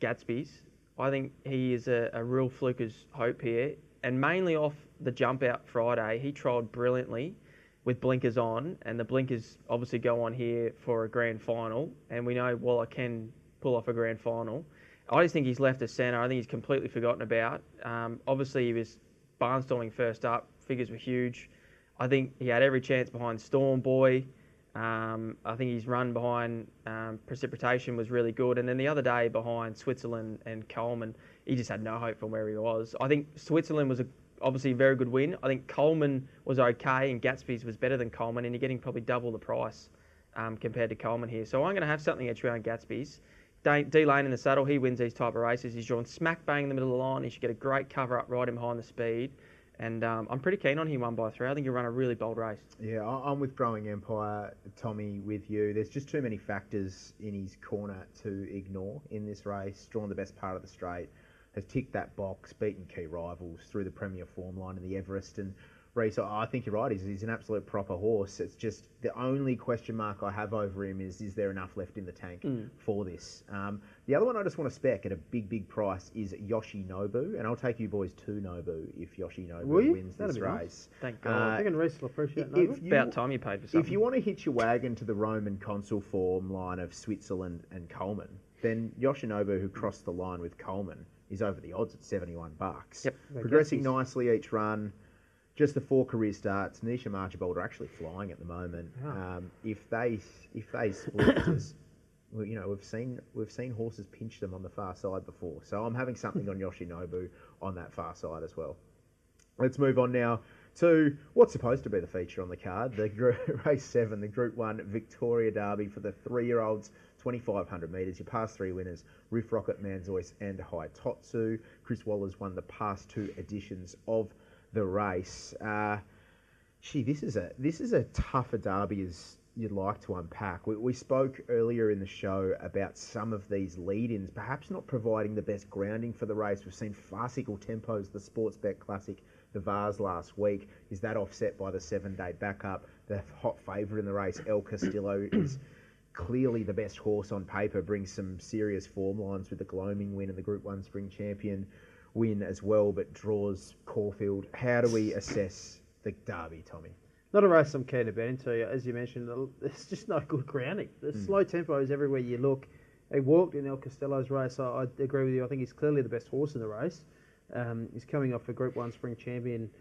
Gatsby's. I think he is a real fluker's hope here, and mainly off the jump out Friday. He trialled brilliantly with blinkers on, and the blinkers obviously go on here for a grand final, and we know Waller can pull off a grand final. I just think he's left a centre. I think he's completely forgotten about. Obviously, he was barnstorming first up. Figures were huge. I think he had every chance behind Storm Boy. I think his run behind Precipitation was really good. And then the other day behind Switzerland and Coleman, he just had no hope from where he was. I think Switzerland was obviously a very good win. I think Coleman was okay, and Gatsby's was better than Coleman, and you're getting probably double the price compared to Coleman here. So I'm going to have something edged around Gatsby's. D-Lane in the saddle, he wins these type of races. He's drawn smack bang in the middle of the line. He should get a great cover up right in behind the speed. And I'm pretty keen on him 1x3. I think he'll run a really bold race. Yeah, I'm with Growing Empire, Tommy, with you. There's just too many factors in his corner to ignore in this race. Drawn the best part of the straight, has ticked that box, beaten key rivals through the Premier form line in the Everest. And Reece, I think you're right. He's an absolute proper horse. It's just the only question mark I have over him is there enough left in the tank for this? The other one I just want to spec at a big price is Yoshinobu, and I'll take you boys to Nobu if Yoshinobu wins this race. Nice. Thank God. I think Reece will appreciate Nobu. About time you paid for something. If you want to hitch your wagon to the Roman consul form line of Switzerland and Coleman, then Yoshinobu, who crossed the line with Coleman, is over the odds at $71. Yep. Progressing nicely each run. Just the 4 career starts. Nisha and Archibald are actually flying at the moment. If they split, well, you know, we've seen horses pinch them on the far side before. So I'm having something on Yoshinobu on that far side as well. Let's move on now to what's supposed to be the feature on the card, the race 7, the Group 1 Victoria Derby for the 3-year-olds. 2,500 metres. Your past 3 winners: Riff Rocket, Manzois, and Hai Totsu. Chris Waller's won the past 2 editions of the race. This is a tougher derby as you'd like to unpack. We spoke earlier in the show about some of these lead-ins perhaps not providing the best grounding for the race. We've seen farcical tempos, the Sportsbet Classic, the Vars last week. Is that offset by the 7-day backup? The hot favourite in the race, El Castillo, is clearly the best horse on paper, brings some serious form lines with the Gloaming win and the Group 1 Spring Champion win as well, but draws Caulfield. How do we assess the Derby, Tommy? Not a race I'm keen to bet into. As you mentioned, there's just no good grounding. There's slow tempos everywhere you look. He walked in El Costello's race. I agree with you. I think he's clearly the best horse in the race. He's coming off a Group 1 Spring Champion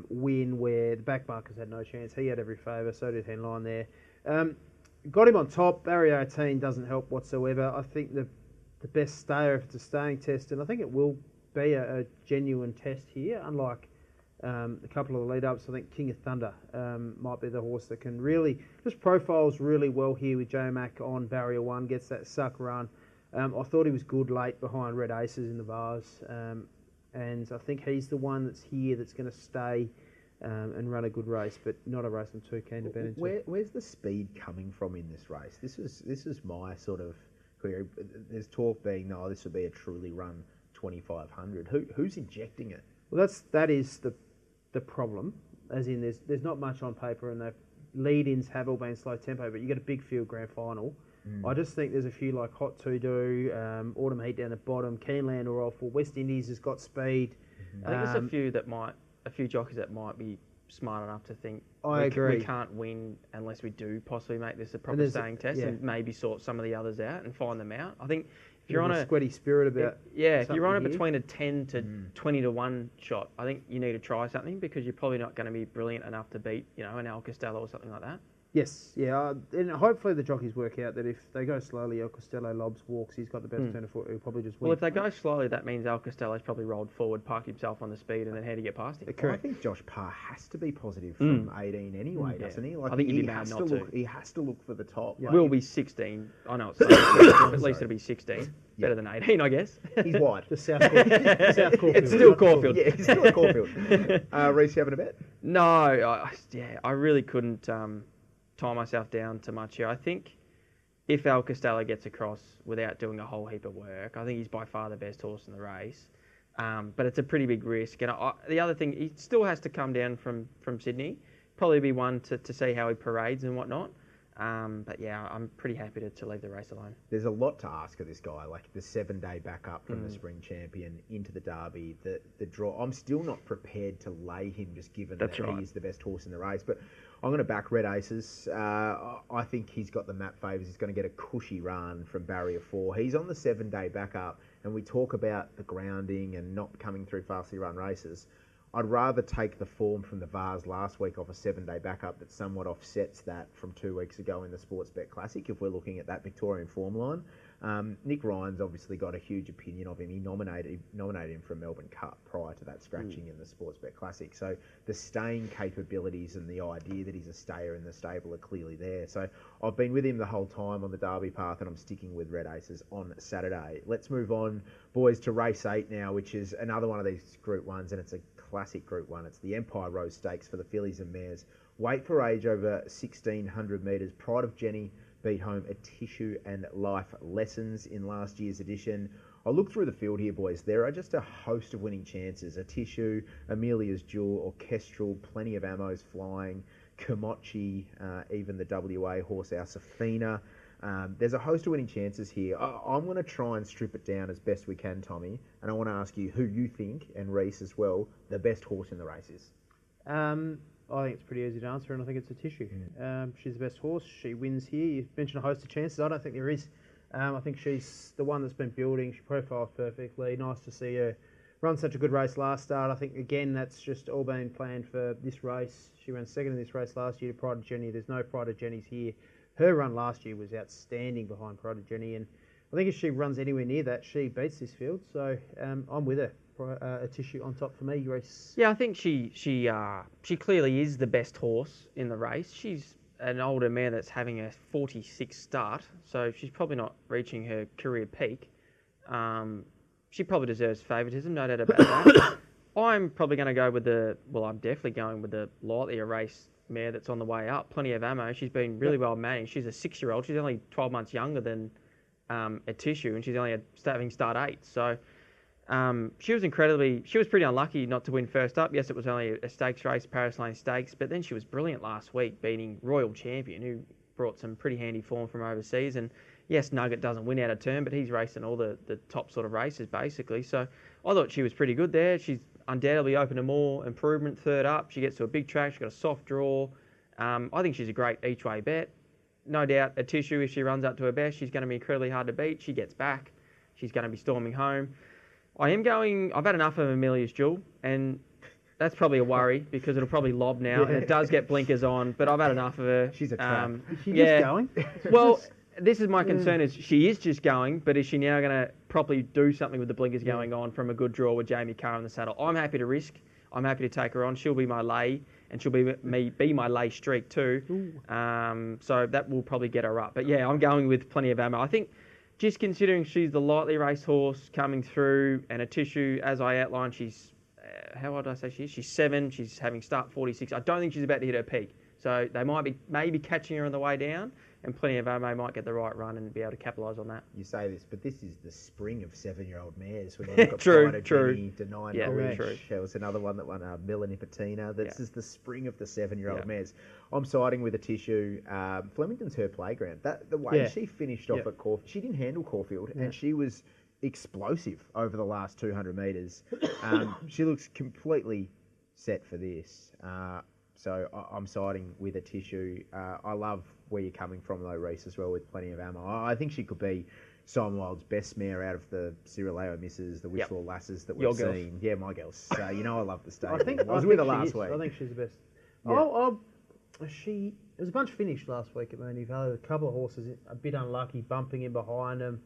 win where the backmarkers had no chance. He had every favour, so did Henline there. Got him on top. Barrier 18 doesn't help whatsoever. I think the best stayer, if it's a staying test, and I think it will be a genuine test here, unlike a couple of the lead-ups. I think King of Thunder might be the horse that can really, just profiles really well here with J-Mac on Barrier 1, gets that suck run. I thought he was good late behind Red Aces in the Vars, and I think he's the one that's here that's going to stay and run a good race, but not a race I'm too keen to bet into. Where's the speed coming from in this race? This is my sort of query. There's talk being, no, this would be a truly run 2,500. Who's injecting it? Well, that is the problem. As in, there's not much on paper, and the lead-ins have all been slow tempo. But you get a big field grand final. I just think there's a few like Hot To Do, Autumn Heat down the bottom, Keenland or Awful. West Indies has got speed. I think there's a few jockeys that might be smart enough to think I agree. We can't win unless we do possibly make this a proper staying test, and maybe sort some of the others out and find them out. I think if you're on a sweaty spirit about if you're on it between a 10 to 20 to 1 shot, I think you need to try something because you're probably not going to be brilliant enough to beat, an El Costello or something like that. Yes, yeah, and hopefully the jockeys work out that if they go slowly, El Costello lobs, walks, he's got the best turn of foot, he'll probably just win. Well, if they go slowly, that means El Costello's probably rolled forward, parked himself on the speed, and then how to get past him. Well, I think Josh Parr has to be positive from 18 anyway, doesn't he? Like, I think he has to look for the top. Yeah. Will be 16. I know it's but at least it'll be 16. Better than 18, I guess. He's wide. The South Caulfield. It's still Caulfield. Yeah, it's still Caulfield. Reece, you having a bet? No, I really couldn't tie myself down to much here. I think if El Costello gets across without doing a whole heap of work, I think he's by far the best horse in the race. But it's a pretty big risk. And the other thing, he still has to come down from Sydney. Probably be one to see how he parades and whatnot. But yeah, I'm pretty happy to leave the race alone. There's a lot to ask of this guy, like the 7-day backup from the Spring Champion into the Derby, the draw. I'm still not prepared to lay him just given that he is the best horse in the race. But I'm going to back Red Aces. I think he's got the map favours. He's going to get a cushy run from Barrier 4. He's on the 7-day backup, and we talk about the grounding and not coming through fastly run races. I'd rather take the form from the Vars last week off a 7-day backup that somewhat offsets that from 2 weeks ago in the Sportsbet Classic, if we're looking at that Victorian form line. Nick Ryan's obviously got a huge opinion of him. He nominated him for a Melbourne Cup prior to that scratching in the Sportsbet Classic. So the staying capabilities and the idea that he's a stayer in the stable are clearly there. So I've been with him the whole time on the Derby path, and I'm sticking with Red Aces on Saturday. Let's move on, boys, to race 8 now, which is another one of these Group 1s, and it's a classic Group 1. It's the Empire Rose Stakes for the fillies and mares. Weight for age over 1,600 metres. Pride of Jenny beat home A Tissue and Life Lessons in last year's edition. I'll look through the field here, boys. There are just a host of winning chances. A Tissue, Amelia's Jewel, Orchestral, plenty of ammos flying, Komochi, even the WA horse, our Safina. There's a host of winning chances here. I'm going to try and strip it down as best we can, Tommy, and I want to ask you who you think, and Reece as well, the best horse in the race is. I think it's pretty easy to answer, and I think it's A Tissue. She's the best horse. She wins here. You mentioned a host of chances. I don't think there is. I think she's the one that's been building. She profiled perfectly. Nice to see her run such a good race last start. I think, again, that's just all been planned for this race. She ran second in this race last year to Pride of Jenny. There's no Pride of Jenny's here. Her run last year was outstanding behind Pride of Jenny, and I think if she runs anywhere near that, she beats this field. So I'm with her. A Tissue on top for me, Reece. Yeah, I think she clearly is the best horse in the race. She's an older mare that's having a 46 start, so she's probably not reaching her career peak. She probably deserves favouritism, no doubt about that. I'm probably going to go with I'm definitely going with the lightly raced mare that's on the way up. Plenty of ammo. She's been really well managed. She's a 6-year-old. She's only 12 months younger than A Tissue, and she's only having start 8. So she was pretty unlucky not to win first up. Yes, it was only a stakes race, Paris Lane Stakes, but then she was brilliant last week, beating Royal Champion, who brought some pretty handy form from overseas. And yes, Nugget doesn't win out of turn, but he's racing all the top sort of races, basically. So I thought she was pretty good there. She's undoubtedly open to more improvement third up. She gets to a big track. She's got a soft draw. I think she's a great each-way bet. No doubt A Tissue, if she runs up to her best, she's going to be incredibly hard to beat. She gets back. She's going to be storming home. I've had enough of Amelia's Jewel, and that's probably a worry because it'll probably lob now, and it does get blinkers on, but I've had enough of her. She's a trap. Is she just going? Well, this is my concern is she is just going, but is she now going to properly do something with the blinkers going on from a good draw with Jamie Carr in the saddle? I'm happy to risk. I'm happy to take her on. She'll be my lay, and she'll be my lay streak too. So that will probably get her up. But yeah, I'm going with plenty of ammo. I think just considering she's the lightly raced horse coming through, and A Tissue, as I outlined, she's, how old did I say she is? She's 7. She's having start 46. I don't think she's about to hit her peak. So they might be maybe catching her on the way down, and plenty of ammo might get the right run and be able to capitalise on that. You say this, but this is the spring of 7-year-old mares. When you look at True. Denine Knowledge. There was another one that won Milanipatina. This is the spring of the 7-year-old mares. I'm siding with A Tissue. Flemington's her playground. The way she finished off at Caulfield, she didn't handle Caulfield, and she was explosive over the last 200 metres. She looks completely set for this. So I'm siding with A Tissue. I love where you're coming from, though, Reece, as well, with plenty of ammo. I think she could be Simon Wilde's best mare out of the Cirileo misses, the Whistler Lasses that we've seen. Yeah, my girls. So, I love the stable. I was with her last week. I think she's the best. There was a bunch finished last week at Mooney Valley. A couple of horses a bit unlucky, bumping in behind them.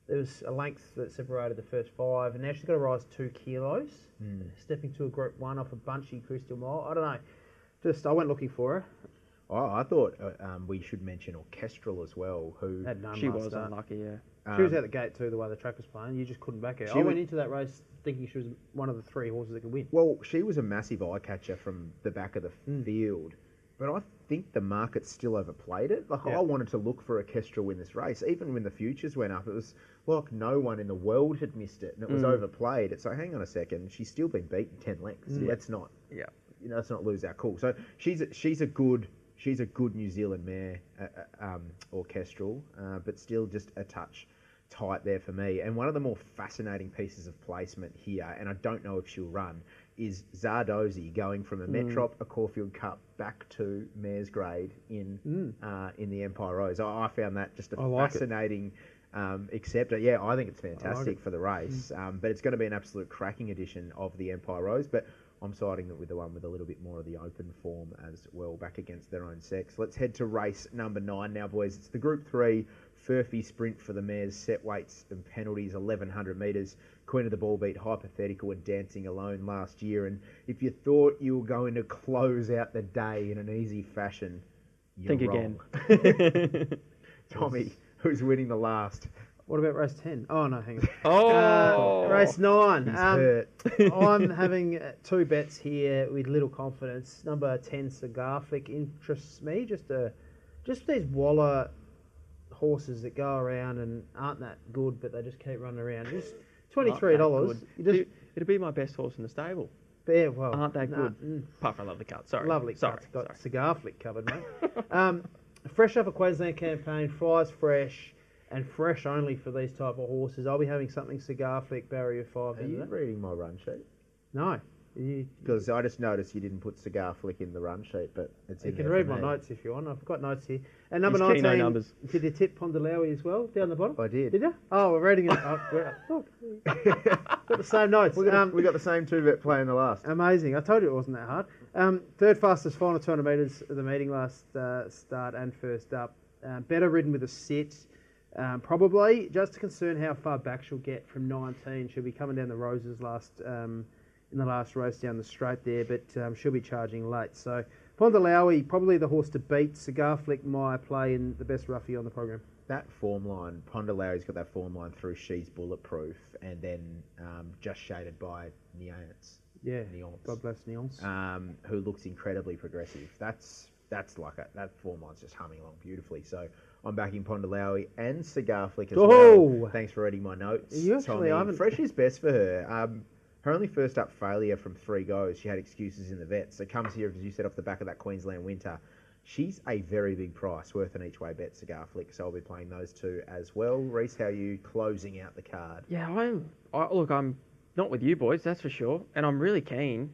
There was a length that separated the first 5, and now she's got to rise 2 kilos, stepping to a Group 1 off a bunchy Crystal Mile. I don't know. I went looking for her. Oh, I thought we should mention Orchestral as well, who... She was unlucky, yeah. She was out the gate too, the way the track was playing. You just couldn't back her. I went into that race thinking she was one of the 3 horses that could win. Well, she was a massive eye-catcher from the back of the field, but I think the market still overplayed it. I wanted to look for Orchestral in this race. Even when the futures went up, it was like no one in the world had missed it, and it was overplayed. It's like, hang on a second, she's still been beaten 10 lengths. Let's not... Yeah. Let's not lose our cool. So she's a good New Zealand mare, Orchestral, but still just a touch tight there for me. And one of the more fascinating pieces of placement here, and I don't know if she'll run, is Zardozi going from a Metrop, a Caulfield Cup, back to mare's grade in the Empire Rose. I found that just a fascinating acceptor. Yeah, I think it's fantastic for the race. But it's going to be an absolute cracking edition of the Empire Rose. But I'm siding with the one with a little bit more of the open form as well, back against their own sex. Let's head to race number 9 now, boys. It's the Group 3 Furphy Sprint for the mares, set weights and penalties, 1,100 metres. Queen of the Ball beat Hypothetical and Dancing Alone last year. And if you thought you were going to close out the day in an easy fashion, you're Think wrong. again. Tommy, who's winning the last? What about race 10? Oh, no, hang on. Oh, Race 9. He's hurt. I'm having two bets here with little confidence. Number 10, Cigar Flick, interests me. Just these Waller horses that go around and aren't that good, but they just keep running around. Just $23. It'd be my best horse in the stable. Yeah, well, Aren't that good? Apart from Lovely Cut. Sorry. Lovely Sorry. Cut's got Cigar Flick covered, mate. Fresh up a Queensland campaign, flies fresh, and fresh only for these type of horses. I'll be having something Cigar Flick, barrier 5. Are you reading my run sheet? No. Because I just noticed you didn't put Cigar Flick in the run sheet, but it's You in can there read for my me. notes if you want. I've got notes here. And number He's keen, 19, no numbers. did you tip Pondalawi as well, down the bottom? I did. Did you? Oh, we're reading it. Look. Got the same notes. We got the same two bet play in the last. Amazing. I told you it wasn't that hard. Third fastest final 200 metres of the meeting last start and first up. Better ridden with a sit. Probably. Just to concern how far back she'll get from 19. She'll be coming down the Roses in the last race down the straight there, but she'll be charging late. So Pondalawi, probably the horse to beat. Cigar Flick, my play, and the best roughie on the program. That form line, Pondalawi's got that form line through She's Bulletproof and then just shaded by Neance. Yeah, Neance. God bless Neance. Who looks incredibly progressive. That's like that form line's just humming along beautifully. So I'm backing Pondalawi and Cigar Flick as well. Thanks for reading my notes. You actually Tommy. haven't- Fresh is best for her. Her only first up failure from 3 goes, she had excuses in the vet. So comes here, as you said, off the back of that Queensland winter. She's a very big price, worth an each way bet, Cigar Flick. So I'll be playing those two as well. Reece, how are you closing out the card? Yeah, I'm not with you boys, that's for sure. And I'm really keen.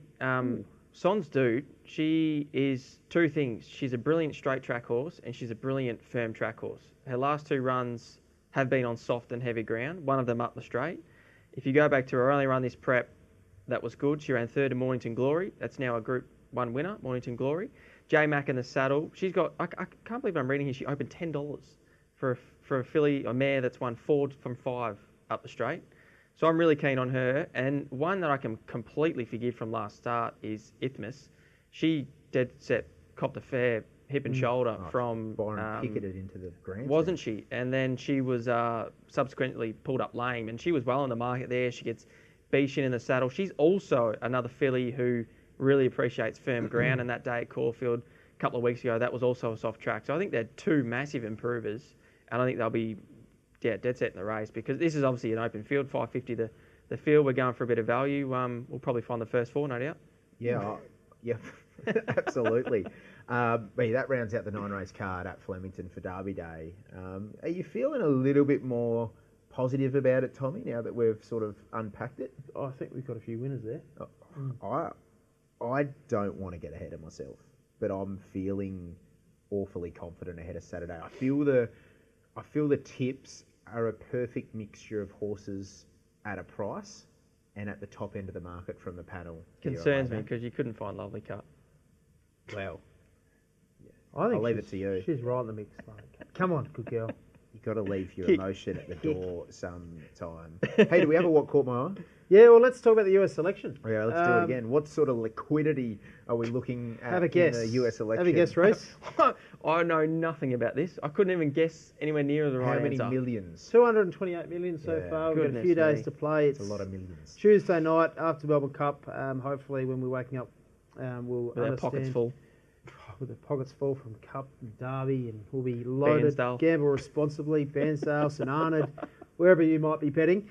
Son's Dude, she is two things. She's a brilliant straight track horse and she's a brilliant firm track horse. Her last 2 runs have been on soft and heavy ground, one of them up the straight. If you go back to her only run this prep, that was good. She ran 3rd in Mornington Glory. That's now a Group 1 winner, Mornington Glory. J Mac in the saddle. She's got, I can't believe I'm reading here, she opened $10 for a filly, a mare that's won 4 from 5 up the straight. So I'm really keen on her. And one that I can completely forgive from last start is Ithmus. She dead set copped a fair hip and shoulder from Byron Picketed into the grandstand. wasn't she? And then she was subsequently pulled up lame, and she was well on the market there. She gets Bishan in the saddle. She's also another filly who really appreciates firm ground, and that day at Caulfield a couple of weeks ago, that was also a soft track. So I think they're 2 massive improvers, and I think they'll be dead set in the race, because this is obviously an open field, 550 the field. We're going for a bit of value. We'll probably find the first 4, no doubt. Yeah, absolutely. That rounds out the 9-race card at Flemington for Derby Day. Are you feeling a little bit more positive about it, Tommy, now that we've sort of unpacked it? I think we've got a few winners there. I don't want to get ahead of myself, but I'm feeling awfully confident ahead of Saturday. I feel the tips are a perfect mixture of horses at a price and at the top end of the market from the panel. Concerns me because you couldn't find Lovely Cut. Well, I think I'll leave it to you. She's right in the mix, mate. Come on, good girl. You've got to leave your emotion at the door sometime. Hey, do we have a What Caught My Eye? Yeah, well, let's talk about the US selection. Oh, yeah, let's do it again. What sort of liquidity are we looking at Have a guess. in the US election? Have a guess, Reece. I know nothing about this. I couldn't even guess anywhere near the right How many answer. millions? 228 million so Yeah. far. We've got a Goodness few days me. to play. It's a lot of millions. Tuesday night after Melbourne Cup. Hopefully, when we're waking up, we'll With our understand. pockets full. With the pockets full from Cup and Derby, and we'll be loaded. Bairnsdale. Gamble responsibly. Bairnsdale, St Arnaud, wherever you might be betting.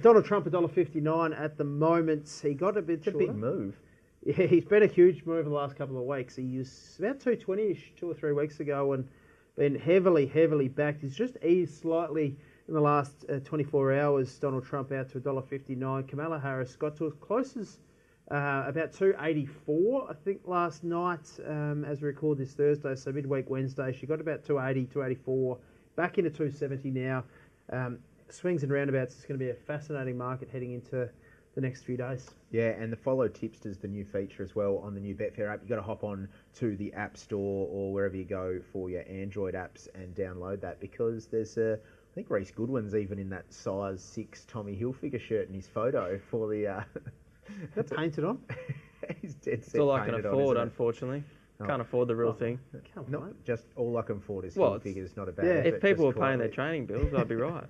Donald Trump $1.59 at the moment. He got a bit It's a shorter. big move. Yeah, he's been a huge move the last couple of weeks. He was about 220-ish 2 or 3 weeks ago and been heavily backed. He's just eased slightly in the last 24 hours. Donald Trump out to $1.59. Kamala Harris got to as close as about 284, I think, last night as we record this Thursday, so midweek Wednesday. She got about 280, 284, back into 270 now. Swings and roundabouts. It's going to be a fascinating market heading into the next few days. Yeah, and the Follow Tipsters, the new feature as well on the new Betfair app. You've got to hop on to the App Store or wherever you go for your Android apps and download that, because there's I think Reece Goodwin's even in that size 6 Tommy Hilfiger shirt in his photo for the... That's painted on. He's dead set It's all I can painted on, afford, isn't it? unfortunately. Oh. Can't afford the real thing. Come on, Not mate. just all I can afford is Well, Hilfiger. It's not a bad yeah. effort, If people were just paying their quietly. training bills, I'd be right.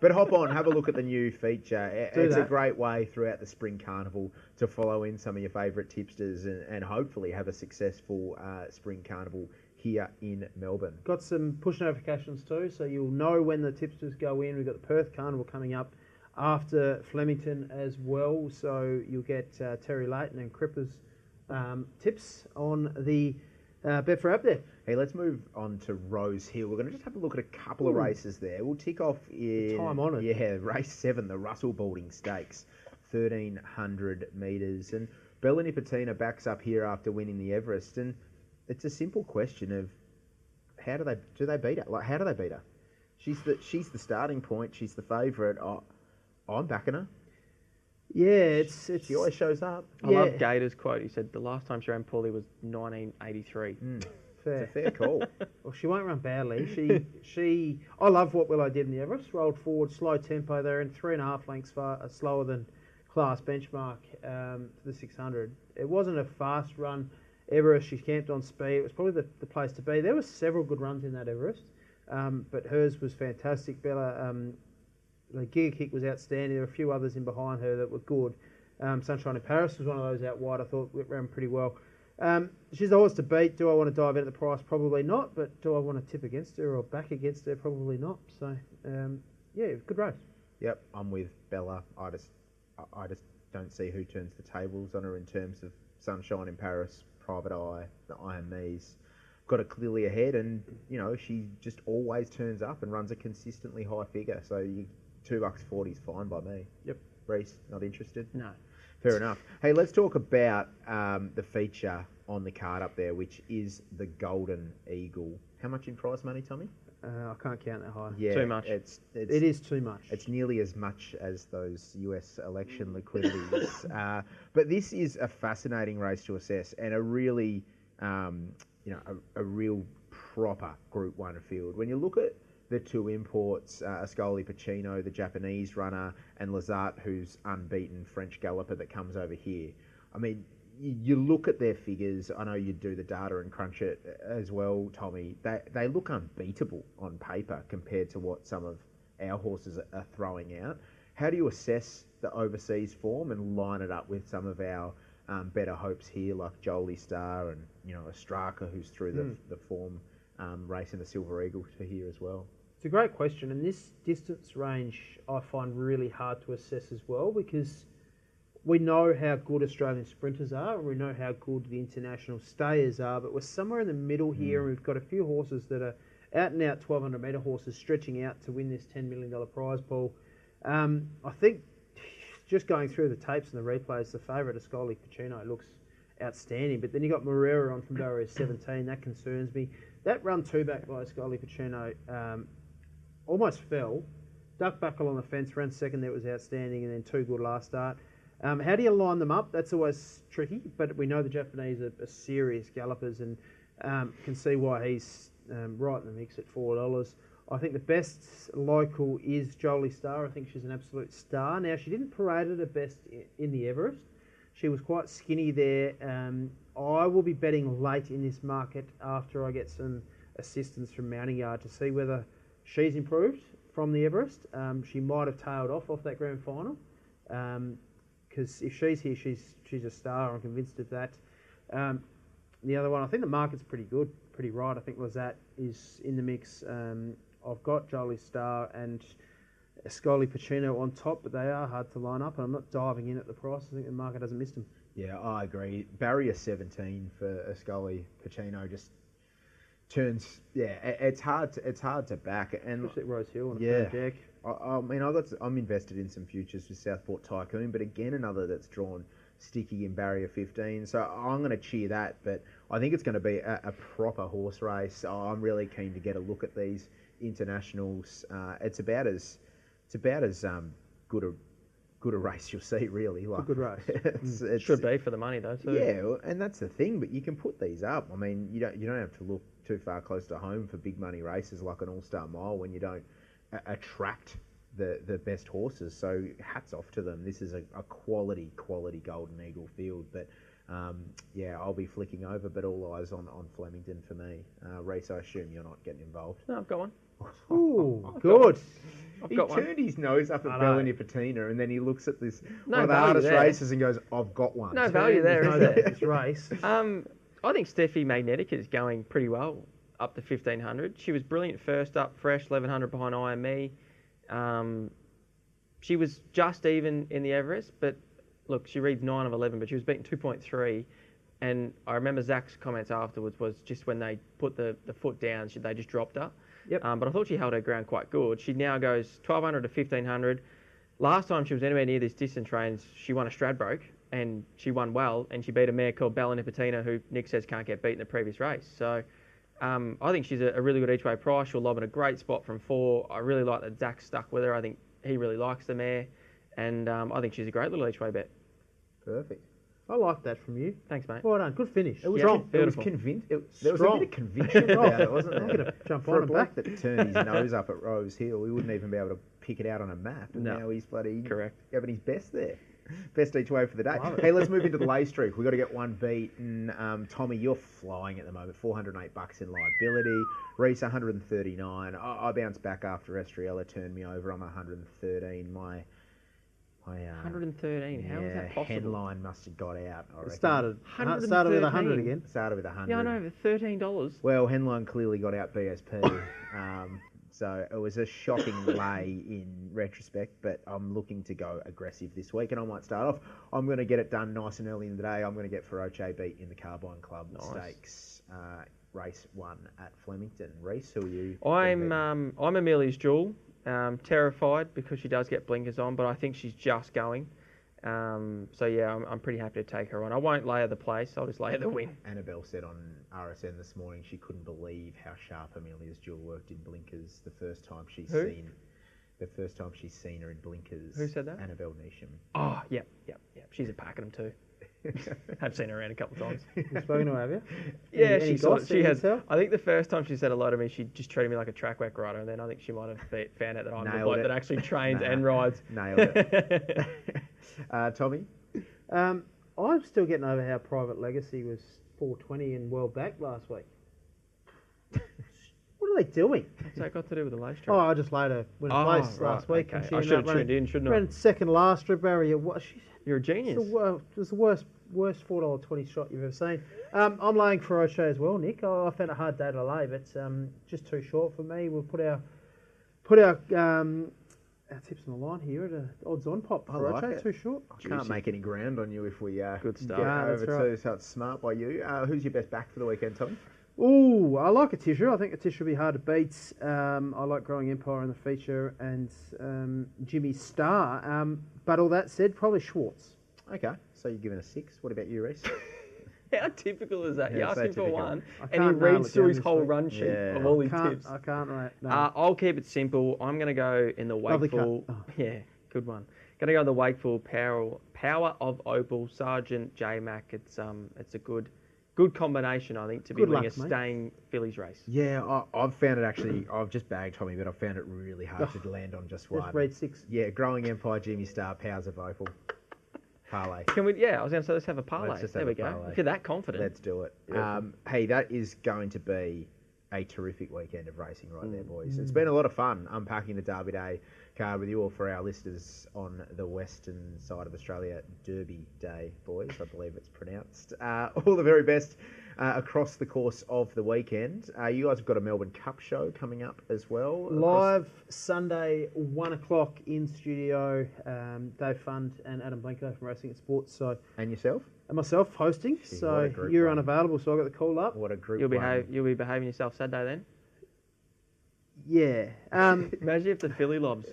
But hop on, have a look at the new feature. Do It's a that. great way throughout the Spring Carnival to follow in some of your favourite tipsters and hopefully have a successful Spring Carnival here in Melbourne. Got some push notifications too, so you'll know when the tipsters go in. We've got the Perth Carnival coming up after Flemington as well, so you'll get Terry Layton and Cripper's tips on the Betfair app there. Hey, let's move on to Rosehill. We're going to just have a look at a couple of races there. We'll tick off in... Time-honoured. Yeah, race 7, the Russell Balding Stakes, 1,300 metres. And Bella Nipotina backs up here after winning the Everest, and it's a simple question of how do they beat her? Like, how do they beat her? She's the starting point. She's the favourite. I'm backing her. Yeah, it's She always shows up. I love Gator's quote. He said the last time she ran poorly was 1983. fair. It's a fair call. Well, she won't run badly. She. I love what Willow did in the Everest. Rolled forward, slow tempo there, and 3.5 lengths slower than class benchmark for the 600. It wasn't a fast run Everest. She camped on speed. It was probably the place to be. There were several good runs in that Everest, but hers was fantastic. Bella, the Giga Kick was outstanding. There were a few others in behind her that were good. Sunshine in Paris was one of those out wide. I thought it ran pretty well. She's the horse to beat. Do I want to dive in at the price? Probably not. But do I want to tip against her or back against her? Probably not. So, yeah, good race. Yep, I'm with Bella. I just don't see who turns the tables on her in terms of Sunshine in Paris, Private Eye, the Iron Me's. Got it clearly ahead, and she just always turns up and runs a consistently high figure. So $2.40 is fine by me. Yep. Reece, not interested? No. Fair enough. Hey, let's talk about the feature on the card up there, which is the Golden Eagle. How much in prize money, Tommy? I can't count that high. Yeah, Too much. It is too much. It's nearly as much as those US election liquidities. But this is a fascinating race to assess, and a really, a real proper Group 1 field. When you look at the two imports, Ascoli Pacino, the Japanese runner, and Lazat, who's unbeaten French galloper that comes over here. I mean, you look at their figures. I know you do the data and crunch it as well, Tommy. They look unbeatable on paper compared to what some of our horses are throwing out. How do you assess the overseas form and line it up with some of our better hopes here, like Jolie Star and Ostraka, who's through the form racing the Silver Eagle to here as well? It's a great question, and this distance range I find really hard to assess as well, because we know how good Australian sprinters are, and we know how good the international stayers are, but we're somewhere in the middle here, and we've got a few horses that are out and out 1,200 metre horses stretching out to win this $10 million prize pool. I think just going through the tapes and the replays, the favourite, Ascoli Pacino, looks outstanding, but then you got Moreira on from barrier 17. That concerns me. That run two back by Ascoli Pacino almost fell, ducked back along the fence, ran second there, was outstanding, and then two good last start. How do you line them up? That's always tricky, but we know the Japanese are serious gallopers, and can see why he's right in the mix at $4. I think the best local is Jolie Star. I think she's an absolute star. Now, she didn't parade at her best in the Everest. She was quite skinny there. I will be betting late in this market after I get some assistance from Mounting Yard to see whether she's improved from the Everest. She might have tailed off that grand final. Because if she's here, she's a star. I'm convinced of that. The other one, I think the market's pretty good, pretty right. I think Lazat is in the mix. I've got Jolie Star and Ascoli Pacino on top, but they are hard to line up, and I'm not diving in at the price. I think the market hasn't missed them. Yeah, I agree. Barrier 17 for Ascoli Pacino just turns. Yeah, it's hard to back, and Especially at Rosehill on a yeah. jack. I mean, I'm invested in some futures with Southport Tycoon, but again, another that's drawn sticky in barrier 15. So I'm going to cheer that, but I think it's going to be a proper horse race. I'm really keen to get a look at these internationals. It's about as good good a race you'll see, really. Like, a good race. It's, Should be for the money though too. yeah, well, and that's the thing. But you can put these up. I mean, you don't have to look too far close to home for big money races like an All-Star Mile when you don't attract the best horses. So hats off to them. This is a quality Golden Eagle field. But yeah, I'll be flicking over, but all eyes on Flemington for me. Reece, I assume you're not getting involved. No, I've got one. Ooh, good. He got turned his nose up I at know. Bellini Patina, and then he looks at this No one of the value hardest there. races and goes, "I've got one." No value there, is there? This race. I think Steffi Magnetica is going pretty well up to 1500. She was brilliant first up, fresh 1100 behind IME. She was just even in the Everest, but look, she reads 9 of 11, but she was beaten 2.3. And I remember Zach's comments afterwards was just when they put the foot down, they just dropped her. Yep. But I thought she held her ground quite good. She now goes 1200 to 1500. Last time she was anywhere near this distance range, she won a Stradbroke, and she won well, and she beat a mare called Bella Nipotina, who Nick says can't get beat in the previous race. So I think she's a really good each-way price. She'll lob in a great spot from 4. I really like that Zach stuck with her. I think he really likes the mare, and I think she's a great little each-way bet. Perfect. I like that from you. Thanks, mate. Well done. Good finish. It was Strong. It was Beautiful. there was a Strong. bit of conviction about it, wasn't I'm there? going to jump For on a and bloke back. that turned his nose up at Rosehill, he wouldn't even be able to pick it out on a map, and No. now he's bloody Correct. having his best there. Best each way for the day. Love it. Hey, let's move into the lay streak. We've got to get one beaten. Tommy, you're flying at the moment. $408 in liability. Reece, 139. I bounced back after Estriella turned me over. I'm 113. My 113. How is that possible? headline must have got out. I reckon. Started with 100 again. Started with 100. Yeah, I know, $13. Well, Henline clearly got out BSP, so it was a shocking lay in retrospect, but I'm looking to go aggressive this week, and I might start off. I'm going to get it done nice and early in the day. I'm going to get Feroce beat in the Carbine Club Stakes, race 1 at Flemington. Reece, who are you? I'm Amelia's Jewel. Terrified because she does get blinkers on, but I think she's just going. So yeah, I'm pretty happy to take her on. I won't lay her the place. I'll just lay her the win. Annabelle said on RSN this morning she couldn't believe how sharp Amelia's Jewel worked in blinkers the first time she's seen her in blinkers. Who said that? Annabelle Neesham. Oh, yep. She's a pack of them too. Have seen her around a couple of times. You've spoken to her, have you? Yeah, Any goss she that has. you can tell? I think the first time she said hello to me, she just treated me like a track work rider, and then I think she might have found out that I'm the Nailed bloke it. that actually trains Nah. and rides. Nailed it. Tommy? I'm still getting over how Private Legacy was 420 and well back last week. What are they doing? What's that got to do with the lace Oh, track? I just laid her win a place last week. And Okay. she I ended should up have tuned in, shouldn't I? ran second last strip barrier. What? You're a It's genius. it was the worst $4.20 shot you've ever seen. I'm laying Feroce as well, Nick. I found it a hard day to lay, but just too short for me. We'll put our tips on the line here at a odds-on pop. I like Feroce, it. too short. I can't make any ground on you if we Good get stuff. over That's right. to, so it's smart by you. Who's your best back for the weekend, Tommy? Ooh, I like Atisha. I think Atisha will be hard to beat. I like Growing Empire in the feature and Jimmy Star. But all that said, probably Schwartz. Okay, so you're giving a 6. What about you, Reece? How typical is that? Yeah, You ask so him for typical. one, I and he can't nail reads it through down his this whole week. run sheet Yeah. of all his Can't, tips. I can't rate. No. I'll keep it simple. I'm going to go in the Lovely cut. Wakeful. Oh. Yeah, good one. Going to go in the Wakeful Power of Opal Sergeant J Mac. It's a good combination, I think, to be Good winning luck, a mate. staying fillies race. Yeah, I've found it actually. I've just bagged Tommy, but I've found it really hard to land on just one. Just read 6. Yeah, Growing Empire, Jimmy Star, Powers of Opal, parlay. Can we? Yeah, I was going to say let's have a parlay. Let's just There have we a go. parlay. If you're that confident. Let's do it. Beautiful. Hey, that is going to be a terrific weekend of racing right there, boys. It's been a lot of fun unpacking the Derby Day card with you all for our listeners on the western side of Australia. Derby Day, boys, I believe it's pronounced. All the very best across the course of the weekend. You guys have got a Melbourne Cup show coming up as well. Live Sunday, 1 o'clock in studio. Dave Fund and Adam Blanco from Racing and Sports. So, And yourself? and myself hosting. Gee, what a So group you're one. unavailable, so I got the call up. What a group You'll one. be behaving yourself Saturday then. Yeah. Imagine if the Philly lobs.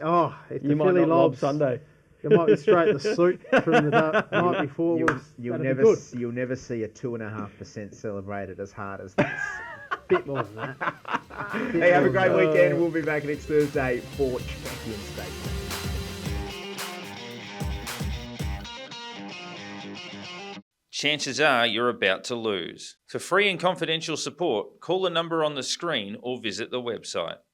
If the You might Philly not lob lobs Sunday. You might be straight in the suit from the night before. You'll never see a 2.5% celebrated as hard as this. Bit more than that. Hey, have a great weekend. We'll be back next Thursday for Champions State. chances are you're about to lose. For free and confidential support, call the number on the screen or visit the website.